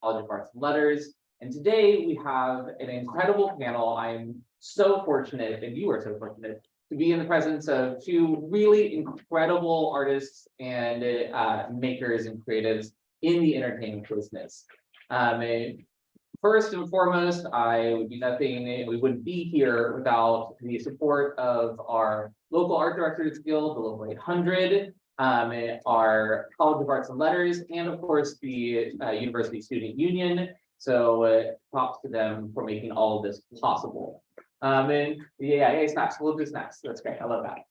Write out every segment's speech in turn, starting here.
College of Arts and Letters. And today we have an incredible panel. I'm so fortunate, and you are so fortunate, to be in the presence of two really incredible artists and makers and creatives in the entertainment business. First and foremost, I would be nothing, we wouldn't be here without the support of our local art directors guild, the local 800, our College of Arts and Letters, and of course the University Student Union. So props to them for making all of this possible. And yeah, hey, snacks, we'll do snacks. That's great, I love that.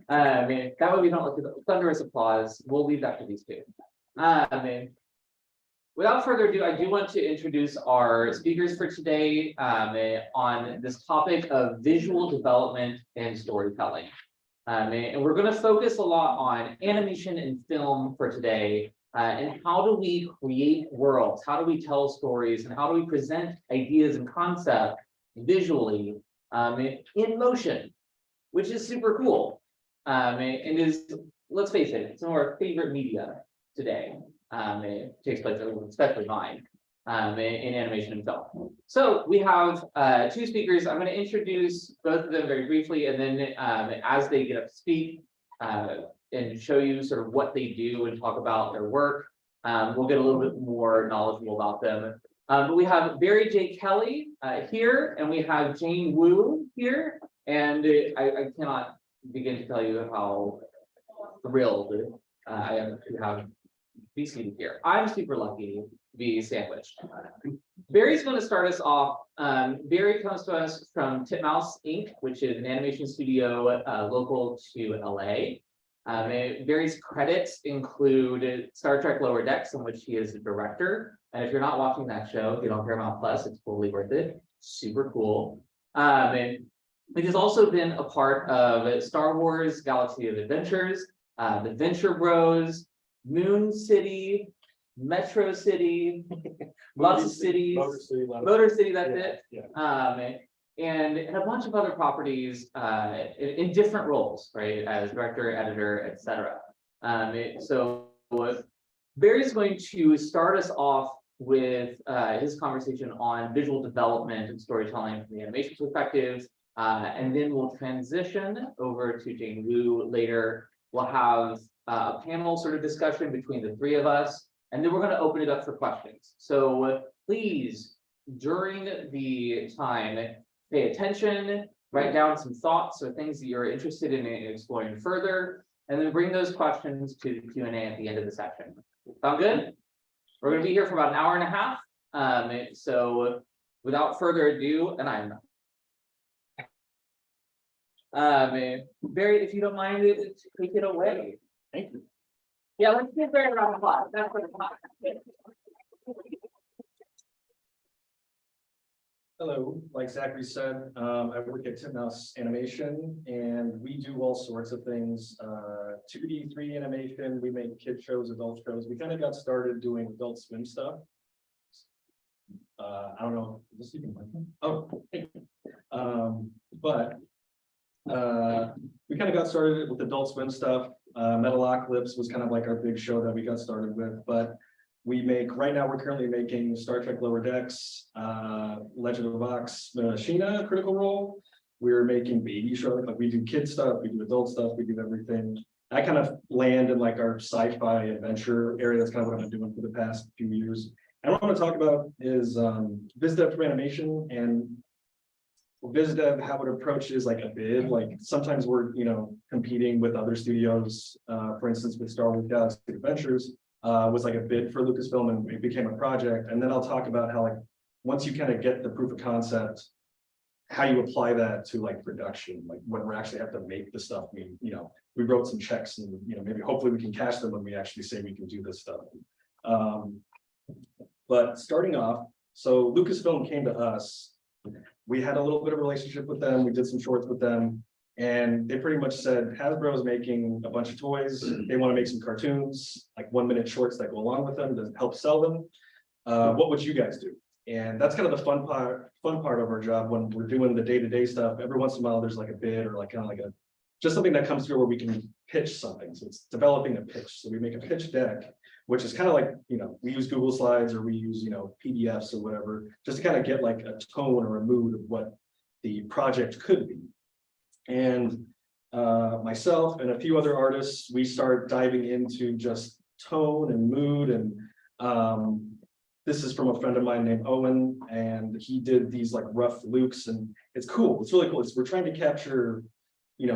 That way we don't look at the thunderous applause. We'll leave that to these two. Without further ado, I do want to introduce our speakers for today on this topic of visual development and storytelling. And we're going to focus a lot on animation and film for today, and how do we create worlds, how do we tell stories, and how do we present ideas and concepts visually in motion, which is super cool, and is, let's face it, it's some of our favorite media today. It takes place, especially mine, in animation and film. So we have two speakers. I'm going to introduce both of them very briefly, and then as they get up to speak and show you sort of what they do and talk about their work, we'll get a little bit more knowledgeable about them. But we have Barry J. Kelly here, and we have Jane Wu here, and I cannot begin to tell you how thrilled I am to have be seated here. I'm super lucky to be sandwiched. Barry's going to start us off. Barry comes to us from Titmouse Inc., which is an animation studio local to LA. Barry's credits include Star Trek Lower Decks, in which he is the director. And if you're not watching that show, if you don't Paramount Plus, it's totally worth it. Super cool. And it has also been a part of Star Wars Galaxy of Adventures, the Venture Bros, Moon City, Metro City, lots of cities, Motor City, that's it. Yeah. And a bunch of other properties in different roles, right, as director, editor, etc. So Barry's going to start us off with his conversation on visual development and storytelling from the animation perspective, and then we'll transition over to Jane Wu later. We'll have a panel sort of discussion between the three of us, and then we're going to open it up for questions. So please, during the time, pay attention, write down some thoughts or things that you're interested in exploring further, and then bring those questions to the Q&A at the end of the session. Sound good? We're going to be here for about an hour and a half. So without further ado, and I'm Barry, if you don't mind, take it away. Thank you. Yeah, let's give Barry a round of applause. That's for the talk. Hello, like Zachary said, I work at Titmouse Animation, and we do all sorts of things. 2D, 3D animation, we make kid shows, adult shows. We kind of got started doing Adult Swim stuff. I don't know, is this even working? Oh, hey. But we kind of got started with Adult Swim stuff. Metalocalypse was kind of like our big show that we got started with, but we make, right now we're currently making Star Trek Lower Decks, Legend of Vox Machina, Critical Role. We're making baby shows, like we do kid stuff, we do adult stuff, we do everything. I kind of land in like our sci-fi adventure area. That's kind of what I've been doing for the past few years. And what I want to talk about is VizDev for animation, and VizDev, how it approaches like a bid. Like sometimes we're, competing with other studios. For instance, with Star Wars Galaxy Adventures, was like a bid for Lucasfilm, and it became a project. And then I'll talk about how like once you kind of get the proof of concept, how you apply that to like production, like when we actually have to make the stuff. We wrote some checks, and maybe hopefully we can cash them when we actually say we can do this stuff. But starting off, so Lucasfilm came to us. We had a little bit of a relationship with them. We did some shorts with them, and they pretty much said Hasbro is making a bunch of toys. They want to make some cartoons, like 1-minute shorts that go along with them to help sell them. What would you guys do? And that's kind of the fun part of our job when we're doing the day-to-day stuff. Every once in a while, there's like a bid or like kind of like just something that comes through where we can pitch something. So it's developing a pitch. So we make a pitch deck which is kind of like, we use Google Slides or we use, PDFs or whatever, just to kind of get like a tone or a mood of what the project could be. And myself and a few other artists, we start diving into just tone and mood. And this is from a friend of mine named Owen, and he did these like rough looks, and it's cool. It's really cool. We're trying to capture,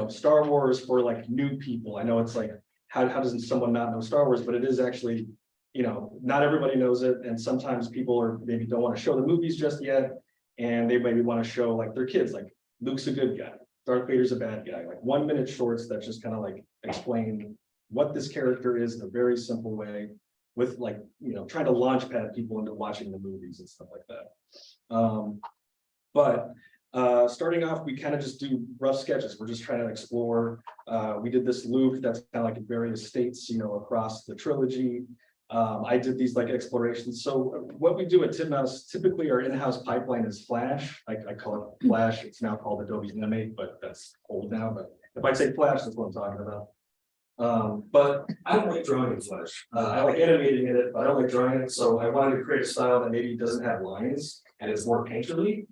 Star Wars for like new people. I know it's like, how doesn't someone not know Star Wars? But it is actually, not everybody knows it. And sometimes people are maybe don't want to show the movies just yet. And they maybe want to show like their kids, like Luke's a good guy, Darth Vader's a bad guy, like 1 minute shorts that just kind of like explain what this character is in a very simple way, with like, trying to launch pad people into watching the movies and stuff like that. But starting off, we kind of just do rough sketches. We're just trying to explore. We did this loop that's kind of like in various states, across the trilogy. I did these like explorations. So what we do at Titmouse, typically our in-house pipeline is Flash. I call it Flash. It's now called Adobe Animate, but that's old now. But if I say Flash, that's what I'm talking about. But I don't like drawing in Flash. I like animating it, but I don't like drawing it. So I wanted to create a style that maybe doesn't have lines and it's more painterly.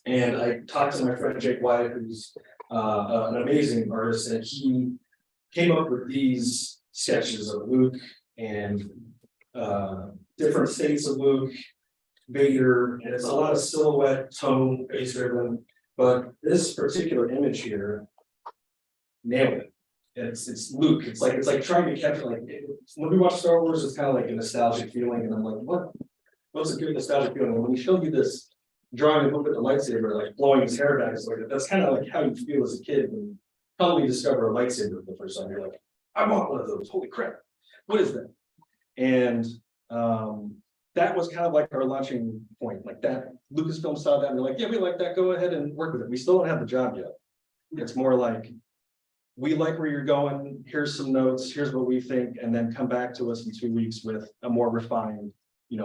And I talked to my friend Jake Wyatt, who's an amazing artist, and he came up with these sketches of Luke and different states of Luke, Vader, and it's a lot of silhouette, tone, base driven. But this particular image here nailed it. It's Luke. It's like trying to capture, like, when we watch Star Wars, it's kind of like a nostalgic feeling, and I'm like, what's a good nostalgic feeling? And when he showed you this drawing of Luke with the lightsaber, like blowing his hair back, it's like that's kind of like how you feel as a kid when you probably discover a lightsaber for the first time. You're like, I want one of those. Holy crap! What is that? And that was kind of like our launching point. Like that, Lucasfilm saw that and they're like, yeah, we like that. Go ahead and work with it. We still don't have the job yet. It's more like, we like where you're going. Here's some notes. Here's what we think, and then come back to us in 2 weeks with a more refined,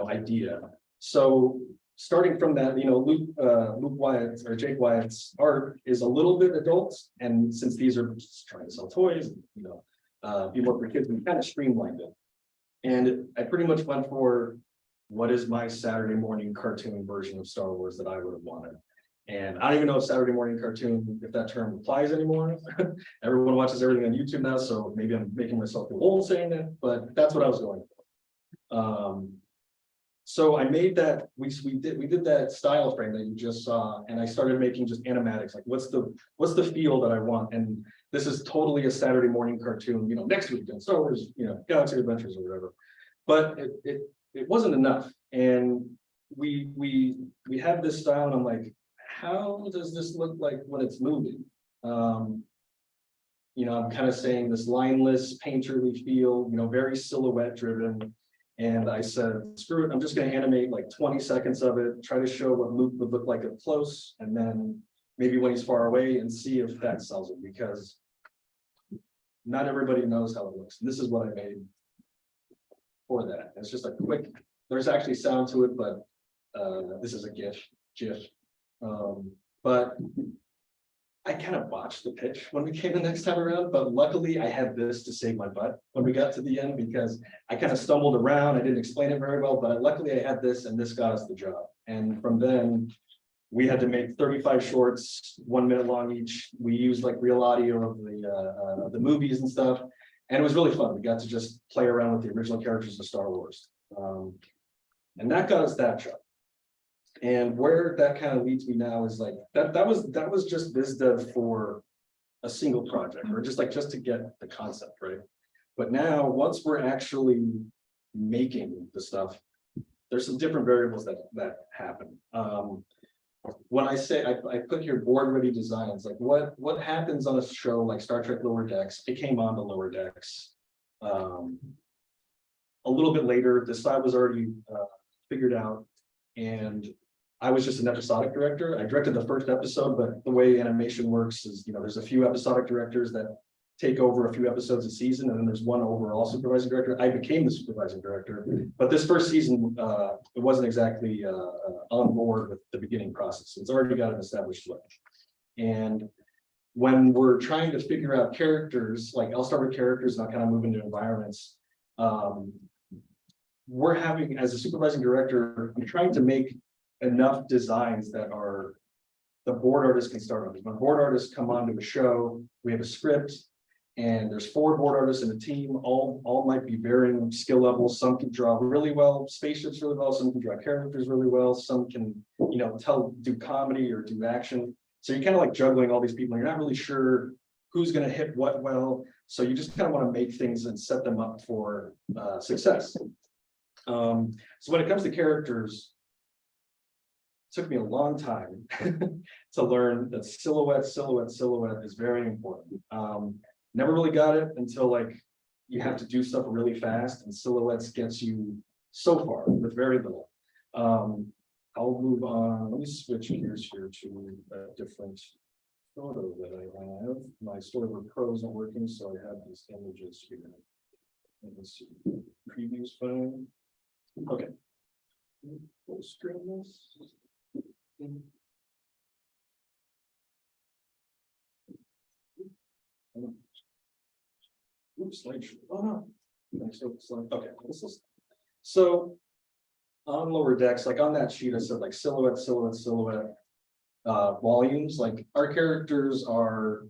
idea. So starting from that, Luke Wyatt or Jake Wyatt's art is a little bit adult, and since these are just trying to sell toys, be more for kids, we kind of streamlined it. And I pretty much went for what is my Saturday morning cartoon version of Star Wars that I would have wanted. And I don't even know if Saturday morning cartoon, if that term applies anymore. Everyone watches everything on YouTube now, so maybe I'm making myself feel old saying that, but that's what I was going for. So I made that, we did that style frame that you just saw, and I started making just animatics, like what's the feel that I want. And this is totally a Saturday morning cartoon, next week on Star Wars, Galaxy Adventures or whatever. But it wasn't enough. And we have this style, and I'm like, how does this look like when it's moving? I'm kind of saying this lineless, painterly feel, very silhouette driven. And I said, screw it, I'm just going to animate like 20 seconds of it, try to show what Luke would look like up close, and then maybe when he's far away, and see if that sells it, because not everybody knows how it looks. And this is what I made for that. It's just a quick, there's actually sound to it, but this is a GIF. But I kind of botched the pitch when we came the next time around, but luckily I had this to save my butt when we got to the end, because I kind of stumbled around. I didn't explain it very well, but luckily I had this, and this got us the job. And from then we had to make 35 shorts, 1 minute long each. We used like real audio of the movies and stuff. And it was really fun. We got to just play around with the original characters of Star Wars. And that got us that job. And where that kind of leads me now is like that was just biz dev for a single project, or just to get the concept right. But now, once we're actually making the stuff, there's some different variables that happen. When I say I put here board ready designs, like what happens on a show like Star Trek Lower Decks? It came on the Lower Decks a little bit later. The style was already figured out, and I was just an episodic director. I directed the first episode, but the way animation works is, there's a few episodic directors that take over a few episodes a season, and then there's one overall supervising director. I became the supervising director, but this first season, it wasn't exactly on board with the beginning process. It's already got an established look. And when we're trying to figure out characters, like I'll start with characters and I'll kind of move into environments. we're having, as a supervising director, I'm trying to make enough designs that are the board artists can start on. When board artists come onto a show, we have a script, and there's 4 board artists in a team, all might be varying skill levels. Some can draw really well, spaceships really well, some can draw characters really well, some can, do comedy or do action. So you're kind of like juggling all these people, and you're not really sure who's going to hit what well. So you just kind of want to make things and set them up for success. So when it comes to characters, it took me a long time to learn that silhouette is very important. Never really got it until like you have to do stuff really fast, and silhouettes gets you so far with very little. I'll move on. Let me switch gears here to a different photo that I have. My Storyboard Pro isn't working, so I have these images here. Let me see. Previews fine. Okay. Full screen this. Oops, slideshow. Oh no. Okay, this is so on lower decks, like on that sheet, I said like silhouette, volumes. Like our characters are,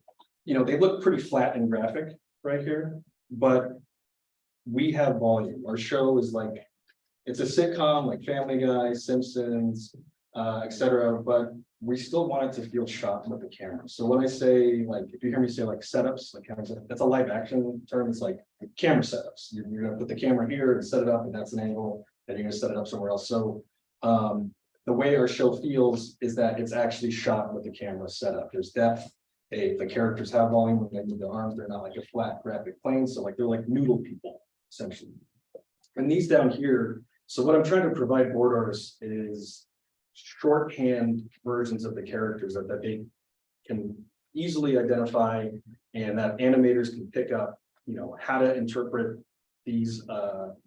they look pretty flat and graphic right here, but we have volume. Our show is like, it's a sitcom like Family Guy, Simpsons, etc. But we still want it to feel shot with the camera. So when I say like, if you hear me say like setups, like that's a live action term. It's like camera setups. You're gonna put the camera here and set it up, and that's an angle, and you're gonna set it up somewhere else. So the way our show feels is that it's actually shot with the camera set up. There's depth. The characters have volume when they move their arms. They're not like a flat graphic plane. So like they're like noodle people essentially. And these down here. So what I'm trying to provide board artists is shorthand versions of the characters that they can easily identify, and that animators can pick up, how to interpret these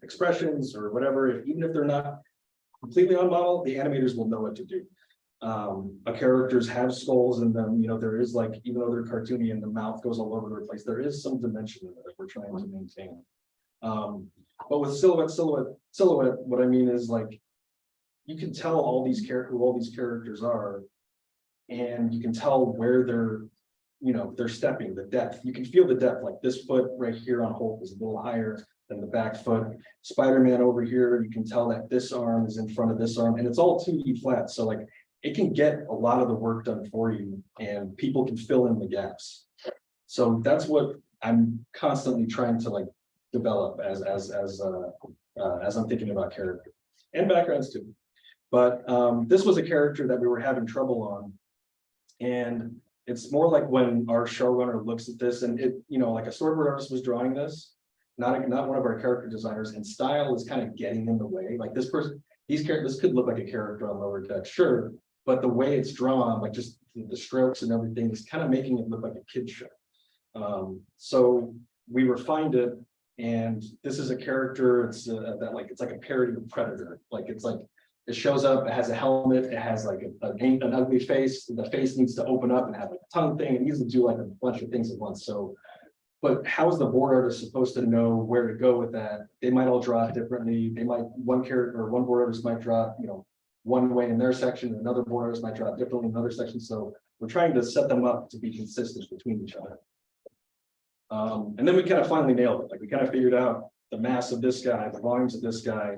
expressions or whatever. Even if they're not completely on model, the animators will know what to do. Characters have skulls in them. There is like, even though they're cartoony and the mouth goes all over the place, there is some dimension in it that we're trying to maintain. But with silhouette, what I mean is like, you can tell who all these characters are, and you can tell where they're stepping, the depth. You can feel the depth, like this foot right here on Hulk is a little higher than the back foot. Spider-Man over here, you can tell that this arm is in front of this arm, and it's all 2D flat. So like, it can get a lot of the work done for you, and people can fill in the gaps. So that's what I'm constantly trying to like develop as I'm thinking about character and backgrounds too. But this was a character that we were having trouble on, and it's more like when our showrunner looks at this, and it, like a storyboard artist was drawing this, not one of our character designers, and style is kind of getting in the way. Like this could look like a character on lower deck, sure, but the way it's drawn, like just the strokes and everything, is kind of making it look like a kid's show. So we refined it, and this is a character. It's it's like a parody of Predator. Like it's like, it shows up, it has a helmet, it has like an ugly face. The face needs to open up and have like a tongue thing. It needs to do like a bunch of things at once. So, but how is the board artist supposed to know where to go with that? They might all draw it differently. They might, one board artist might draw, one way in their section, and another board artist might draw it differently in another section. So we're trying to set them up to be consistent between each other. And then we kind of finally nailed it. Like we kind of figured out the mass of this guy, the volumes of this guy.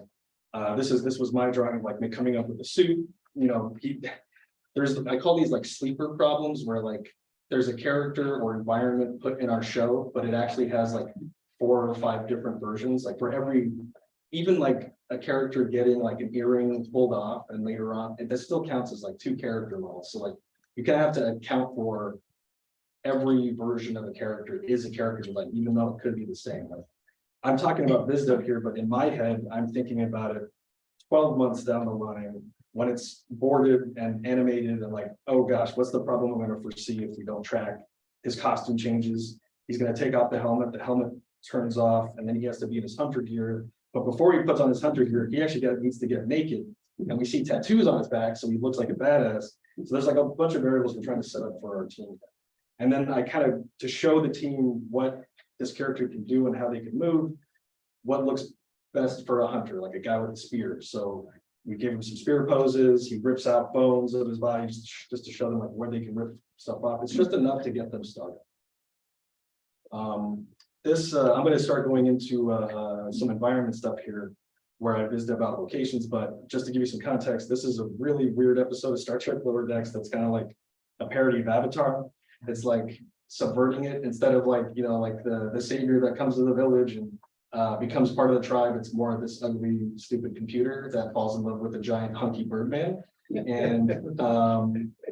This was my drawing of like me coming up with the suit. I call these like sleeper problems, where like there's a character or environment put in our show, but it actually has like 4 or 5 different versions. Like for every, even like a character getting like an earring pulled off, and later on, this still counts as like 2 character models. So like you kind of have to account for every version of a character is a character, like even though it could be the same. Like, I'm talking about VizDev here, but in my head, I'm thinking about it 12 months down the line when it's boarded and animated, and like, oh gosh, what's the problem I'm going to foresee if we don't track? His costume changes. He's going to take off the helmet turns off, and then he has to be in his hunter gear. But before he puts on his hunter gear, he actually needs to get naked. And we see tattoos on his back, so he looks like a badass. So there's like a bunch of variables we're trying to set up for our team. And then I kind of, to show the team what this character can do and how they can move, what looks best for a hunter, like a guy with a spear. So we give him some spear poses. He rips out bones of his body just to show them like where they can rip stuff off. It's just enough to get them started. I'm going to start going into some environment stuff here where I visited about locations, but just to give you some context, this is a really weird episode of Star Trek Lower Decks that's kind of like a parody of Avatar. It's like subverting it instead of like, you know, like the savior that comes to the village and becomes part of the tribe. It's more of this ugly, stupid computer that falls in love with a giant hunky bird man. And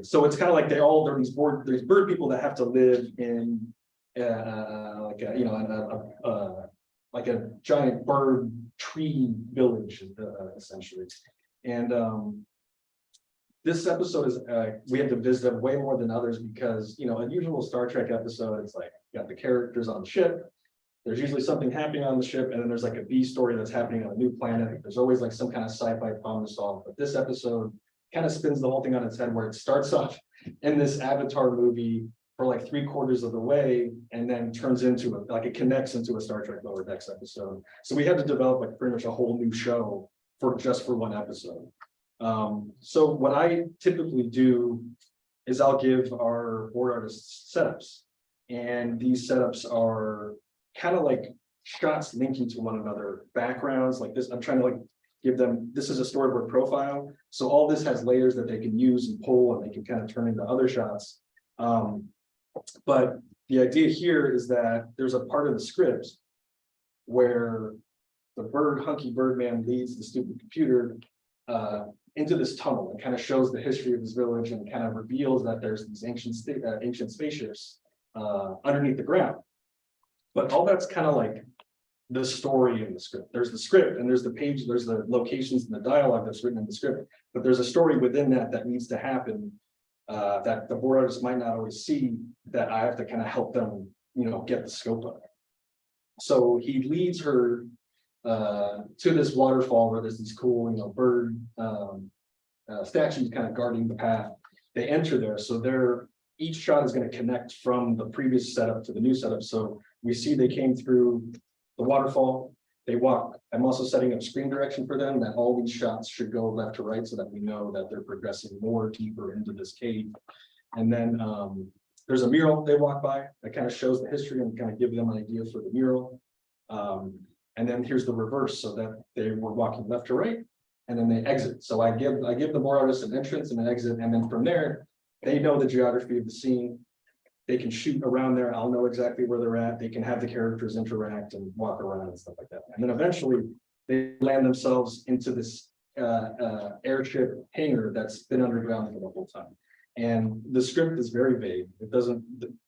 so it's kind of like there's bird people that have to live in like a, you know, like a giant bird tree village, essentially. And this episode is we had to visit way more than others because, you know, a usual Star Trek episode, it's like you got the characters on the ship. There's usually something happening on the ship, and then there's like a B story that's happening on a new planet. There's always like some kind of sci-fi problem to solve. But this episode kind of spins the whole thing on its head, where it starts off in this Avatar movie for like 3/4 of the way, and then turns into it connects into a Star Trek Lower Decks episode. So we had to develop like pretty much a whole new show for one episode. So what I typically do is I'll give our board artists setups, and these setups are kind of like shots linking to one another, backgrounds like this. I'm trying to like give them, this is a storyboard profile. So all this has layers that they can use and pull, and they can kind of turn into other shots. But the idea here is that there's a part of the script where the hunky bird man leads the stupid computer into this tunnel and kind of shows the history of this village and kind of reveals that there's these ancient spaceships underneath the ground. But all that's kind of like the story in the script. There's the script and there's the page, there's the locations and the dialogue that's written in the script, but there's a story within that needs to happen that the board artists might not always see, that I have to kind of help them, you know, get the scope of. So he leads her to this waterfall where there's these cool, you know, bird statues kind of guarding the path. They enter there, so each shot is going to connect from the previous setup to the new setup. So we see they came through the waterfall, they walk. I'm also setting up screen direction for them, that all these shots should go left to right so that we know that they're progressing more deeper into this cave. And then there's a mural they walk by that kind of shows the history and kind of give them an idea for the mural. And then here's the reverse, so that they were walking left to right, and then they exit. So I give the board artists an entrance and an exit, and then from there, they know the geography of the scene. They can shoot around there. I'll know exactly where they're at. They can have the characters interact and walk around and stuff like that. And then eventually they land themselves into this airship hangar that's been underground for the whole time. And the script is very vague. It doesn't,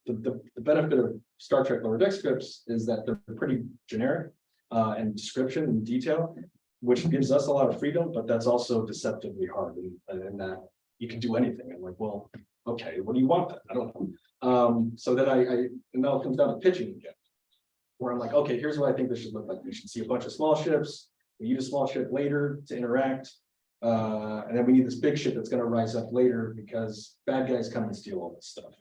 the benefit of Star Trek Lower Deck scripts is that they're pretty generic in description and detail, which gives us a lot of freedom, but that's also deceptively hard in that you can do anything. I'm like, well, okay, what do you want then? I don't know. So then and now it comes down to pitching again, where I'm like, okay, here's what I think this should look like. We should see a bunch of small ships. We need a small ship later to interact. And then we need this big ship that's going to rise up later because bad guys come and steal all this stuff.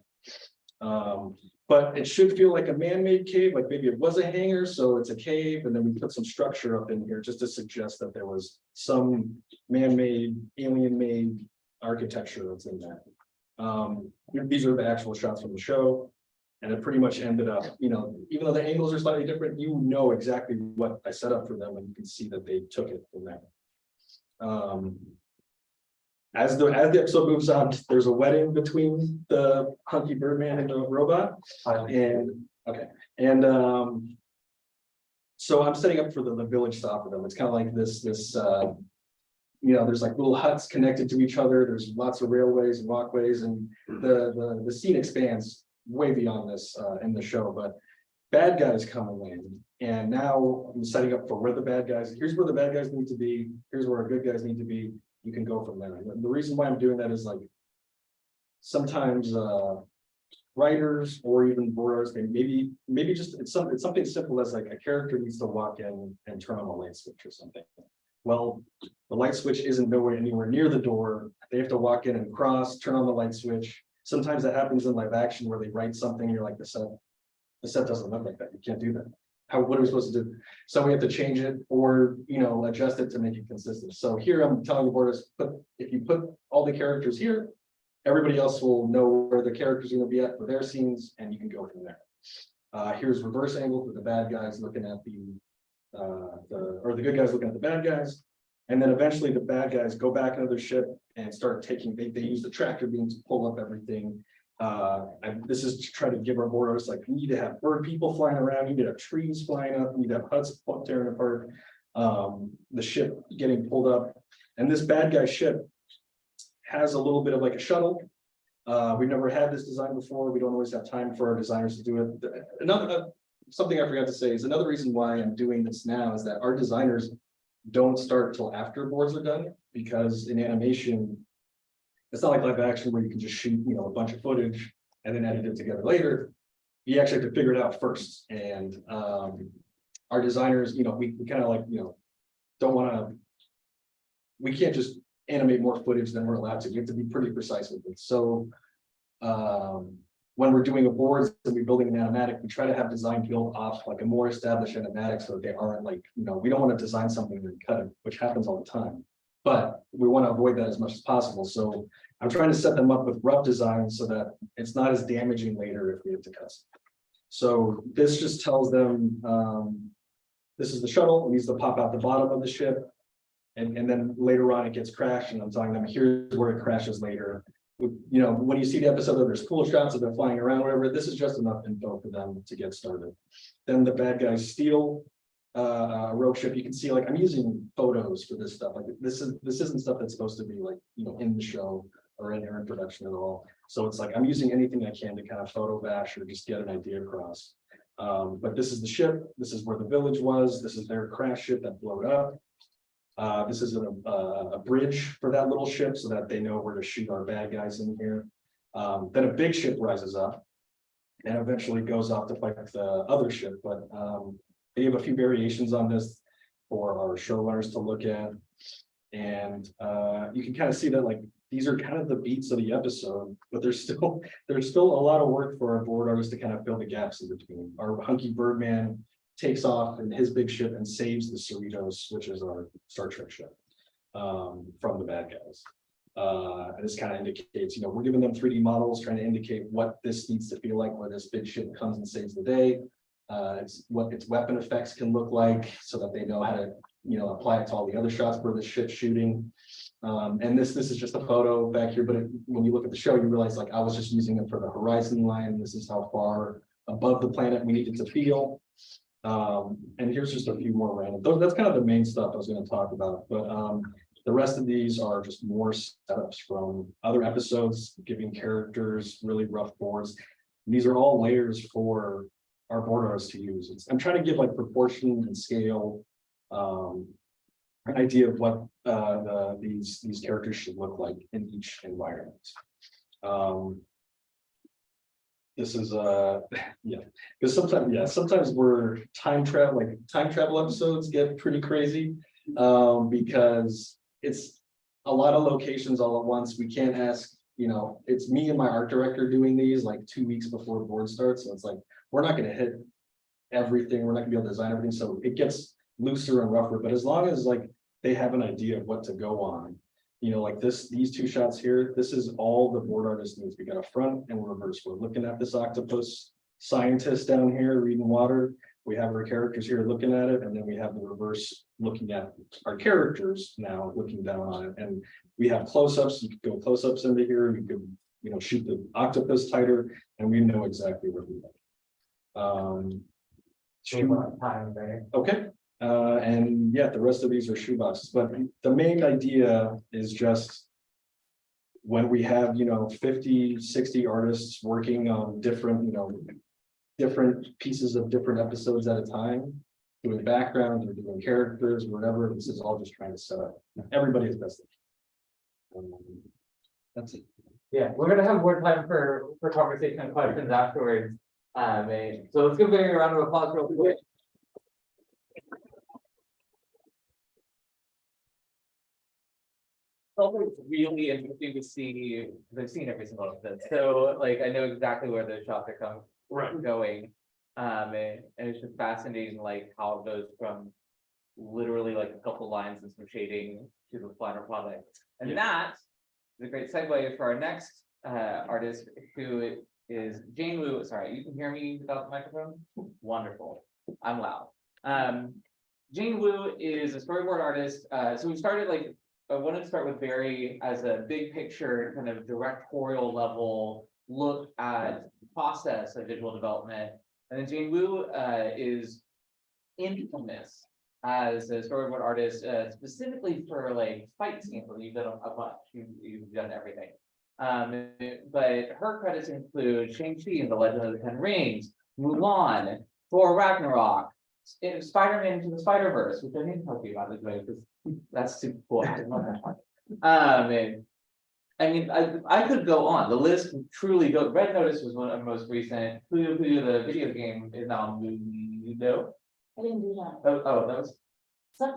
But it should feel like a man-made cave, like maybe it was a hangar, so it's a cave, and then we put some structure up in here just to suggest that there was some man-made, alien-made architecture that's in that. These are the actual shots from the show, and it pretty much ended up, you know, even though the angles are slightly different, you know exactly what I set up for them, and you can see that they took it from there. As the episode moves on, there's a wedding between the hunky birdman and the robot, so I'm setting up for the village stop for them. It's kind of like this you know, there's like little huts connected to each other. There's lots of railways and walkways, and the scene expands way beyond this in the show. But bad guys come in, and now I'm setting up for where the bad guys. Here's where the bad guys need to be. Here's where our good guys need to be. You can go from there. And the reason why I'm doing that is like sometimes writers or even boarders, maybe just it's something simple as like a character needs to walk in and turn on a light switch or something. Well, the light switch isn't anywhere near the door. They have to walk in and cross, turn on the light switch. Sometimes that happens in live action where they write something, and you're like, the set doesn't look like that. You can't do that. what are we supposed to do? So we have to change it or, adjust it to make it consistent. So here I'm telling the board is, if you put all the characters here, everybody else will know where the characters are going to be at for their scenes, and you can go from there. Here's reverse angle for the bad guys looking at the good guys looking at the bad guys. And then eventually the bad guys go back into their ship and start taking, they use the tractor beam to pull up everything. And this is to try to give our board artists, like, we need to have bird people flying around, we need to have trees flying up, we need to have huts tearing apart, the ship getting pulled up. And this bad guy ship has a little bit of like a shuttle. We've never had this design before. We don't always have time for our designers to do it. Something I forgot to say is another reason why I'm doing this now is that our designers don't start till after boards are done, because in animation, it's not like live action where you can just shoot, a bunch of footage and then edit it together later. You actually have to figure it out first. And our designers, we kind of like, don't want to, we can't just animate more footage than we're allowed to. We have to be pretty precise with it. So when we're doing a board and we're building an animatic, we try to have design built off like a more established animatic so that they aren't like, we don't want to design something and then cut it, which happens all the time. But we want to avoid that as much as possible. So I'm trying to set them up with rough designs so that it's not as damaging later if we have to cut. So this just tells them this is the shuttle, it needs to pop out the bottom of the ship. And then later on it gets crashed, and I'm telling them here's where it crashes later. When you see the episode of there's cool shots of them flying around, whatever, this is just enough info for them to get started. Then the bad guys steal a rogue ship. You can see, like, I'm using photos for this stuff. Like this isn't stuff that's supposed to be like, in the show or in production at all. So it's like I'm using anything I can to kind of photo bash or just get an idea across. But this is the ship. This is where the village was. This is their crash ship that blew it up. This is a bridge for that little ship so that they know where to shoot our bad guys in here. Then a big ship rises up and eventually goes off to fight the other ship. But they have a few variations on this for our showrunners to look at. And you can kind of see that, like, these are kind of the beats of the episode, but there's still a lot of work for our board artists to kind of fill the gaps in between. Our hunky Birdman takes off in his big ship and saves the Cerritos, which is our Star Trek ship, from the bad guys. And this kind of indicates, we're giving them 3D models, trying to indicate what this needs to feel like, where this big ship comes and saves the day. It's what its weapon effects can look like so that they know how to, apply it to all the other shots where the ship's shooting. And this is just a photo back here, but when you look at the show, you realize, like, I was just using it for the horizon line. This is how far above the planet we need it to feel. And here's just a few more random. That's kind of the main stuff I was going to talk about. But the rest of these are just more setups from other episodes, giving characters really rough boards. And these are all layers for our board artists to use. I'm trying to give, like, proportion and scale, an idea of what these characters should look like in each environment. This is because sometimes we're time travel episodes get pretty crazy, because it's a lot of locations all at once. We can't ask, it's me and my art director doing these like 2 weeks before board starts. So it's like, we're not going to hit everything. We're not gonna be able to design everything. So it gets looser and rougher, but as long as, like, they have an idea of what to go on, like these two shots here, this is all the board artist needs. We got a front and reverse. We're looking at this octopus scientist down here reading water. We have our characters here looking at it, and then we have the reverse looking at our characters now looking down on it. And we have close-ups. You could go close-ups into here. You could, shoot the octopus tighter, and we know exactly what we like. Okay. And yeah, the rest of these are shoeboxes, but the main idea is just when we have, 50, 60 artists working on different, different pieces of different episodes at a time, doing background or doing characters, whatever. This is all just trying to set up everybody's best. That's it. Yeah, we're gonna have more time for conversation and questions afterwards. So let's give a round of applause real quick. It's really interesting to see, because I've seen every single of this. So, like, I know exactly where the shots are going. And it's just fascinating, like how it goes from literally like a couple lines and some shading to the final product. And that is a great segue for our next artist, who is Jane Wu. Sorry, you can hear me without the microphone? Wonderful. I'm loud. Jane Wu is a storyboard artist. So we started like, I wanted to start with Barry as a big picture, kind of directorial level look at the process of visual development. And then Jane Wu is infamous as a storyboard artist, specifically for like fight scenes. You've done a bunch. You've done everything. But her credits include Shang-Chi and the Legend of the Ten Rings, Mulan, Thor Ragnarok, Spider-Man into the Spiderverse, which I need to talk to you about this way because that's super cool. I love that one. And I mean, I could go on. The list can truly go. Red Notice was one of the most recent. Puyo Puyo, the video game, is now no. I didn't do that. Oh, that was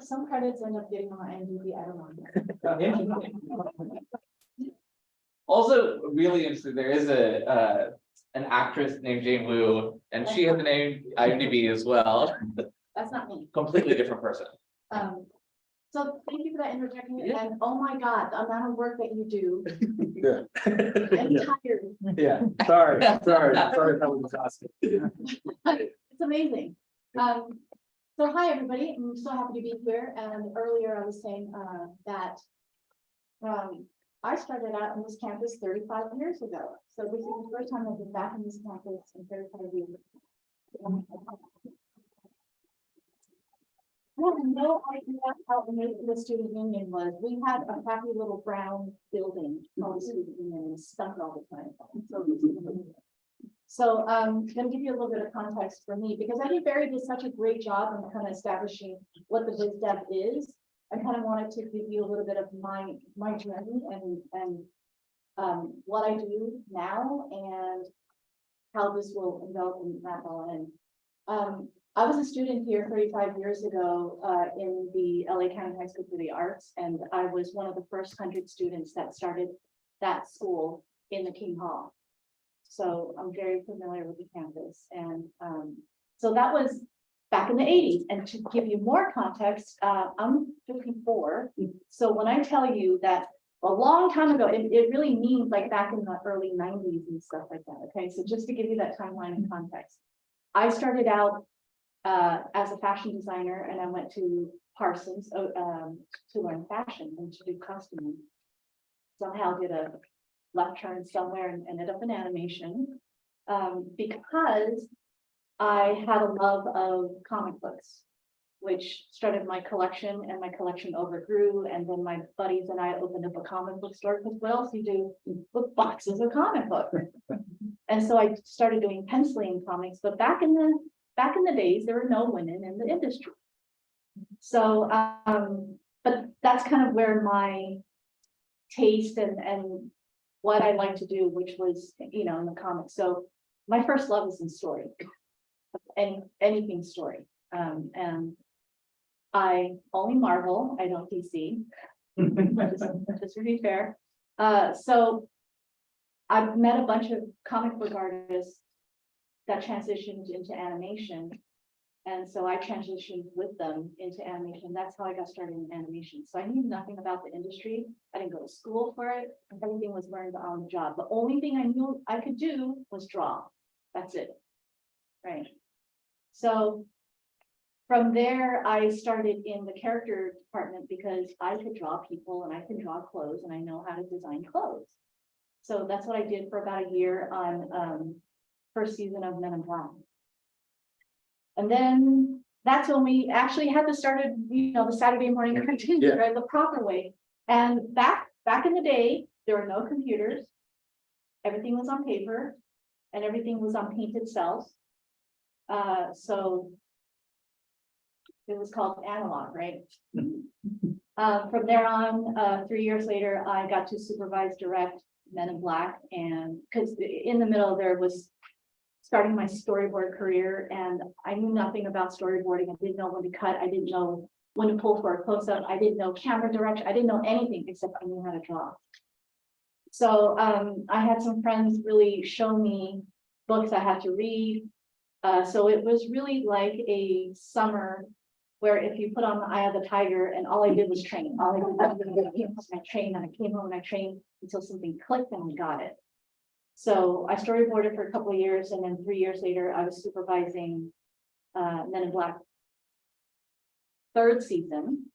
Some credits end up getting on IMDb, I don't know. also really interesting. There is an actress named Jane Wu, and she has the name IMDb as well. That's not me. Completely different person. So thank you for that interjection, Yeah. and oh my God, the amount of work that you do, Yeah. I'm tired, Yeah, sorry, that was exhausting. it's amazing. So hi, everybody, I'm so happy to be here, and earlier I was saying, that I started out on this campus 35 years ago, so this is the first time I've been back on this campus in 35 years. I have no idea how amazing the student union was. We had a happy little brown building called the student union and stunk all the time. So I'm gonna give you a little bit of context for me, because I think Barry did such a great job in kind of establishing what the biz dev is. I kind of wanted to give you a little bit of my journey and what I do now and how this will envelop in that all in. I was a student here 35 years ago in the LA County High School for the Arts, and I was one of the first 100 students that started that school in the King Hall. So I'm very familiar with the campus, and so that was back in the 80s. And to give you more context, I'm 54. So when I tell you that a long time ago, it really means like back in the early 90s and stuff like that. Okay, so just to give you that timeline and context, I started out as a fashion designer, and I went to Parsons to learn fashion and to do costuming. Somehow did a left turn somewhere and ended up in animation because I had a love of comic books, which started my collection, and my collection overgrew. And then my buddies and I opened up a comic book store, because what else do you do with boxes of comic books? And so I started doing penciling comics, but back in the days, there were no women in the industry. So, but that's kind of where my taste and what I like to do, which was, in the comics. So my first love is in story, anything story. And I only Marvel, I don't DC, just to be fair. So I've met a bunch of comic book artists that transitioned into animation. And so I transitioned with them into animation. That's how I got started in animation. So I knew nothing about the industry. I didn't go to school for it. Everything was learned on the job. The only thing I knew I could do was draw. That's it. Right. So from there, I started in the character department because I could draw people and I can draw clothes and I know how to design clothes. So that's what I did for about a year on first season of Men in Black. And then that's when we actually had to start, the Saturday morning cartoons, right, the proper way. And back in the day, there were no computers. Everything was on paper and everything was on painted cells. So it was called analog, right? From there on, 3 years later, I got to supervise, direct Men in Black, and because in the middle there was starting my storyboard career, and I knew nothing about storyboarding. I didn't know when to cut. I didn't know when to pull for a close-up. I didn't know camera direction. I didn't know anything except I knew how to draw. So I had some friends really show me books I had to read, So it was really like a summer where if you put on the Eye of the Tiger and all I did was train, all I did was I trained and I came home and I trained until something clicked and we got it. So I storyboarded for a couple of years and then 3 years later, I was supervising Men in Black third season.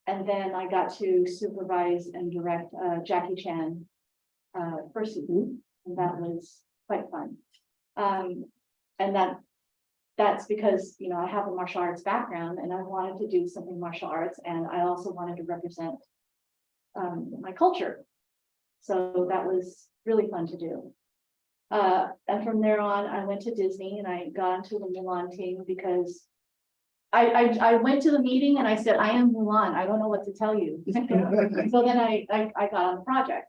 And then I got to supervise and direct Jackie Chan first season, and that was quite fun. And that's because, you know, I have a martial arts background and I wanted to do something martial arts, and I also wanted to represent my culture. So that was really fun to do. And from there on, I went to Disney and I got into the Mulan team because I went to the meeting and I said, I am Mulan. I don't know what to tell you. So then I got on the project.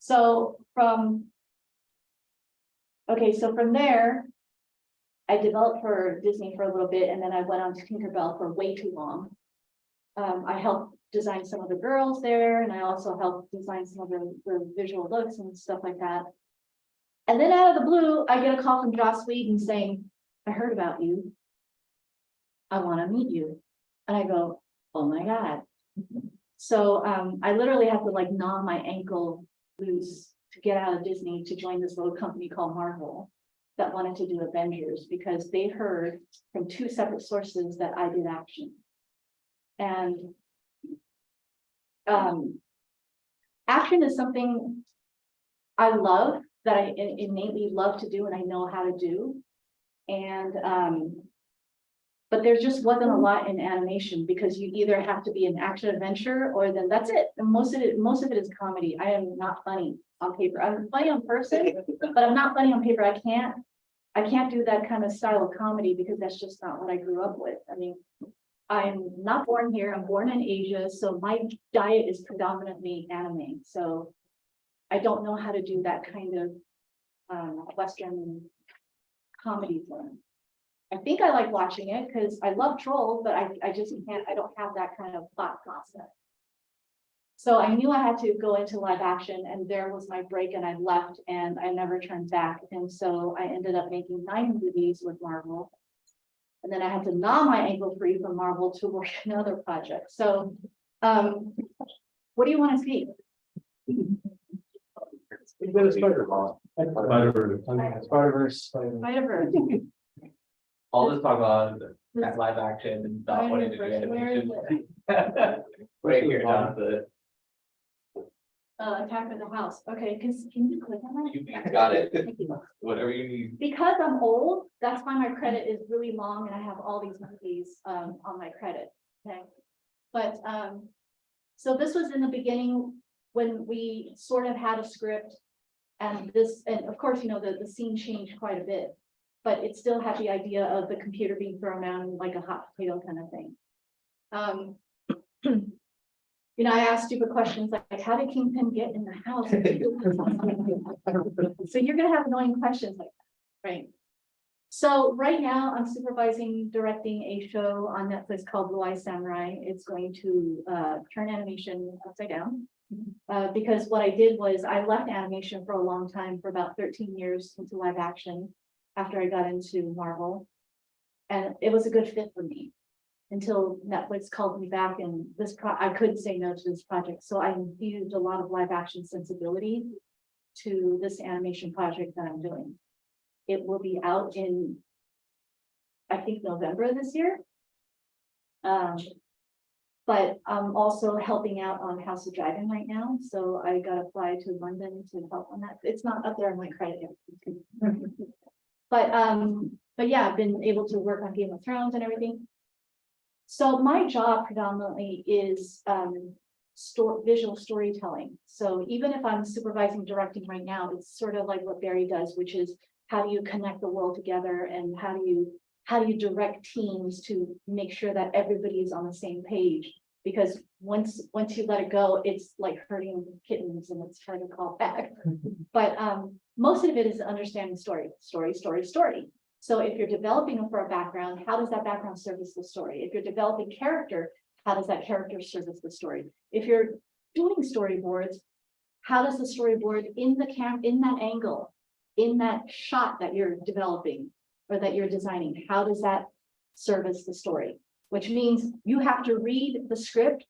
So from there, I developed for Disney for a little bit, and then I went on to Tinkerbell for way too long. I helped design some of the girls there, and I also helped design some of the visual looks and stuff like that. And then out of the blue, I get a call from Joss Whedon saying, I heard about you. I want to meet you. And I go, oh my God. So I literally have to like gnaw my ankle loose to get out of Disney to join this little company called Marvel that wanted to do Avengers, because they heard from 2 separate sources that I did action. And action is something I love, that I innately love to do and I know how to do. And but there just wasn't a lot in animation, because you either have to be an action adventure or then that's it. And most of it is comedy. I am not funny on paper. I'm funny on person, but I'm not funny on paper. I can't do that kind of style of comedy because that's just not what I grew up with. I mean, I'm not born here. I'm born in Asia, so my diet is predominantly anime. So I don't know how to do that kind of Western comedy film. I think I like watching it because I love Trolls, but I just can't, I don't have that kind of thought process. So I knew I had to go into live action, and there was my break, and I left and I never turned back. And so I ended up making 9 movies with Marvel. And then I had to gnaw my ankle free from Marvel to work another project. So what do you want to see? Spiderverse. Spiderverse. All this talk about live action and not wanting to do animation. Right here, Jonathan. Attack of the House. Okay, can you click on that? You got it. Thank you. Whatever you need. Because I'm old, that's why my credit is really long and I have all these movies on my credit. Okay. But so this was in the beginning when we sort of had a script, and of course, you know, the scene changed quite a bit, but it still had the idea of the computer being thrown around like a hot potato kind of thing. You know, I ask stupid questions like, how did Kingpin get in the house? So you're gonna have annoying questions like that, right? So right now I'm supervising, directing a show on Netflix called Blue Eye Samurai. It's going to turn animation upside down. Because what I did was I left animation for a long time, for about 13 years into live action after I got into Marvel. And it was a good fit for me until Netflix called me back, and I couldn't say no to this project. So I infused a lot of live action sensibility to this animation project that I'm doing. It will be out in, I think, November of this year. But I'm also helping out on House of Dragon right now. So I got to fly to London to help on that. It's not up there on my credit yet. But yeah, I've been able to work on Game of Thrones and everything. So my job predominantly is visual storytelling. So even if I'm supervising directing right now, it's sort of like what Barry does, which is how do you connect the world together, and how do you direct teams to make sure that everybody is on the same page? Because once you let it go, it's like herding kittens and it's hard to call back. But most of it is understanding story. So if you're developing for a background, how does that background service the story? If you're developing character, how does that character service the story? If you're doing storyboards, how does the storyboard in that angle, in that shot that you're developing, or that you're designing, how does that service the story? Which means you have to read the script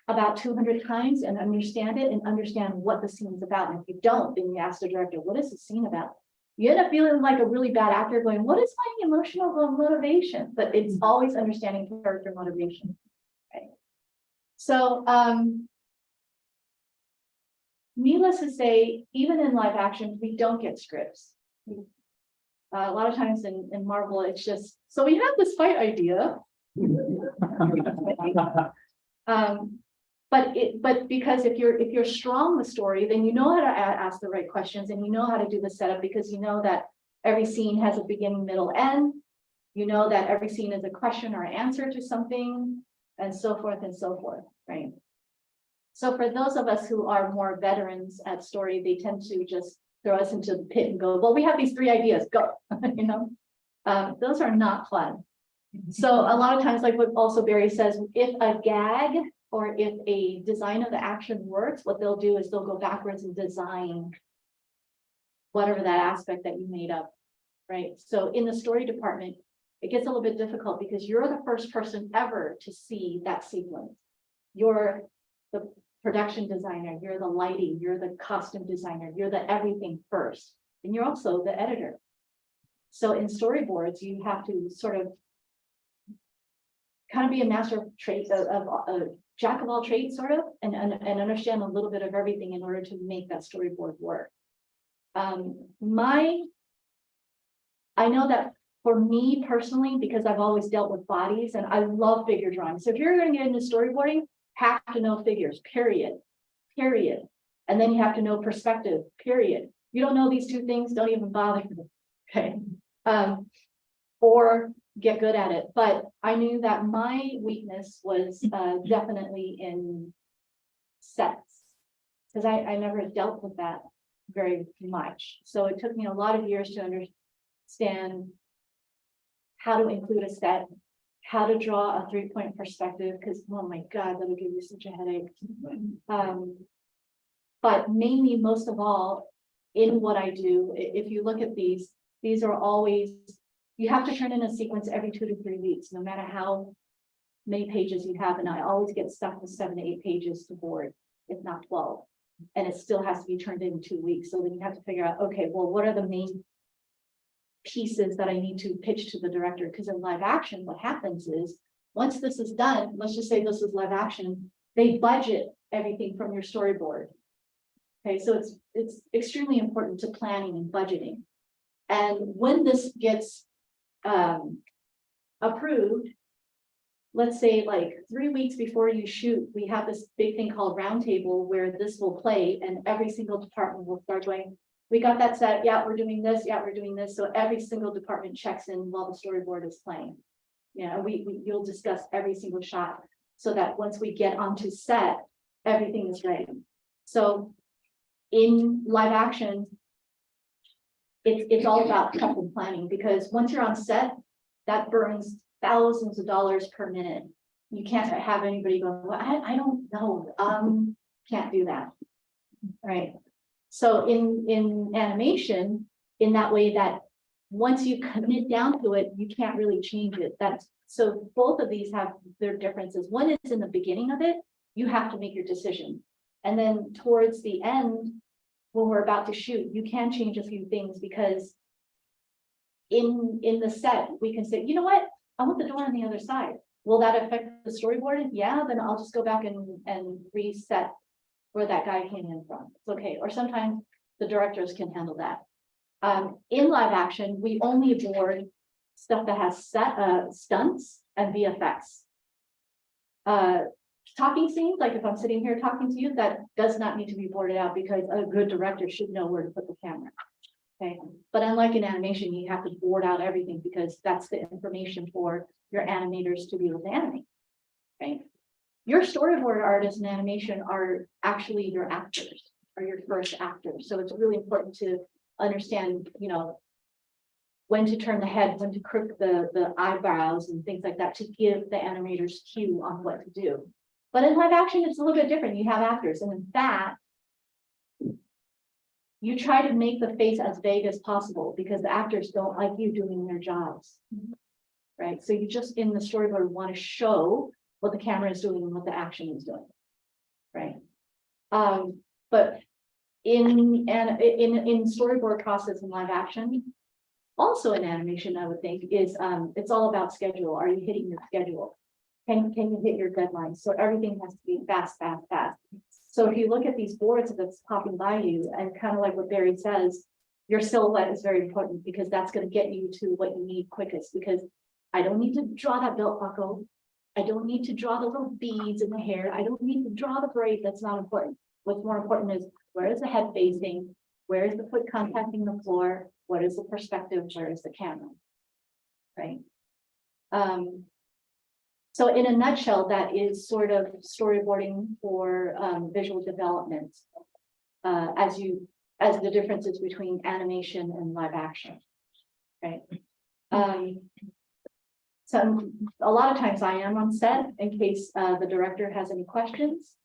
about 200 times and understand it and understand what the scene's about. And if you don't, then you ask the director, what is the scene about? You end up feeling like a really bad actor going, what is my emotional motivation? But it's always understanding character motivation. Okay. So, needless to say, even in live action, we don't get scripts. A lot of times in Marvel, it's just, so we have this fight idea. But because if you're strong with story, then you know how to ask the right questions and you know how to do the setup, because you know that every scene has a beginning, middle, end. You know that every scene is a question or answer to something, and so forth and so forth, right? So for those of us who are more veterans at story, they tend to just throw us into the pit and go, well, we have these 3 ideas, go, you know? Those are not fun. So a lot of times, like what also Barry says, if a gag or if a design of the action works, what they'll do is they'll go backwards and design whatever that aspect that you made up, right? So in the story department, it gets a little bit difficult because you're the first person ever to see that sequence. You're the production designer, you're the lighting, you're the costume designer, you're the everything first, and you're also the editor. So in storyboards, you have to sort of kind of be a master of trades, a jack of all trades, sort of, and understand a little bit of everything in order to make that storyboard work. I know that for me personally, because I've always dealt with bodies and I love figure drawing. So if you're going to get into storyboarding, have to know figures, period. And then you have to know perspective, period. You don't know these 2 things, don't even bother. Okay. Or get good at it. But I knew that my weakness was definitely in sets, because I never dealt with that very much. So it took me a lot of years to understand how to include a set, how to draw a 3-point perspective, because oh my God, that'll give you such a headache. But mainly, most of all, in what I do, if you look at these are always, you have to turn in a sequence every 2 to 3 weeks, no matter how many pages you have. And I always get stuck with 7 to 8 pages to board, if not 12. And it still has to be turned in 2 weeks. So then you have to figure out, okay, well, what are the main pieces that I need to pitch to the director? Because in live action, what happens is once this is done, let's just say this is live action, they budget everything from your storyboard. Okay, so it's extremely important to planning and budgeting. And when this gets approved, let's say like 3 weeks before you shoot, we have this big thing called roundtable where this will play, and every single department will start going, we got that set, yeah, we're doing this, yeah, we're doing this. So every single department checks in while the storyboard is playing. You know, you'll discuss every single shot so that once we get onto set, everything is ready. So in live action, it's all about prep and planning, because once you're on set, that burns thousands of dollars per minute. You can't have anybody go, well, I don't know, can't do that, right? So in animation, in that way that once you commit down to it, you can't really change it. So both of these have their differences. One is in the beginning of it, you have to make your decision. And then towards the end, when we're about to shoot, you can change a few things, because in the set, we can say, you know what, I want the door on the other side. Will that affect the storyboard? Yeah, then I'll just go back and reset where that guy came in from. It's okay. Or sometimes the directors can handle that. In live action, we only board stuff that has stunts and VFX. Talking scenes, like if I'm sitting here talking to you, that does not need to be boarded out, because a good director should know where to put the camera. Okay, but unlike in animation, you have to board out everything, because that's the information for your animators to be able to animate. Right? Your storyboard artists in animation are actually your actors, are your first actors. So it's really important to understand, you know, when to turn the head, when to crook the eyebrows and things like that, to give the animators cue on what to do. But in live action, it's a little bit different. You have actors, and in fact, you try to make the face as vague as possible because the actors don't like you doing their jobs. Right, so you just in the storyboard want to show what the camera is doing and what the action is doing. Right. But in storyboard process and live action, also in animation, I would think is it's all about schedule. Are you hitting your schedule? Can you hit your deadlines? So everything has to be fast, fast, fast. So if you look at these boards that's popping by you, and kind of like what Barry says, your silhouette is very important because that's going to get you to what you need quickest. Because I don't need to draw that belt buckle. I don't need to draw the little beads in the hair. I don't need to draw the braid. That's not important. What's more important is where is the head facing? Where is the foot contacting the floor? What is the perspective? Where is the camera? Right. So in a nutshell, that is sort of storyboarding for visual development as the differences between animation and live action. Right. So a lot of times I am on set in case the director has any questions.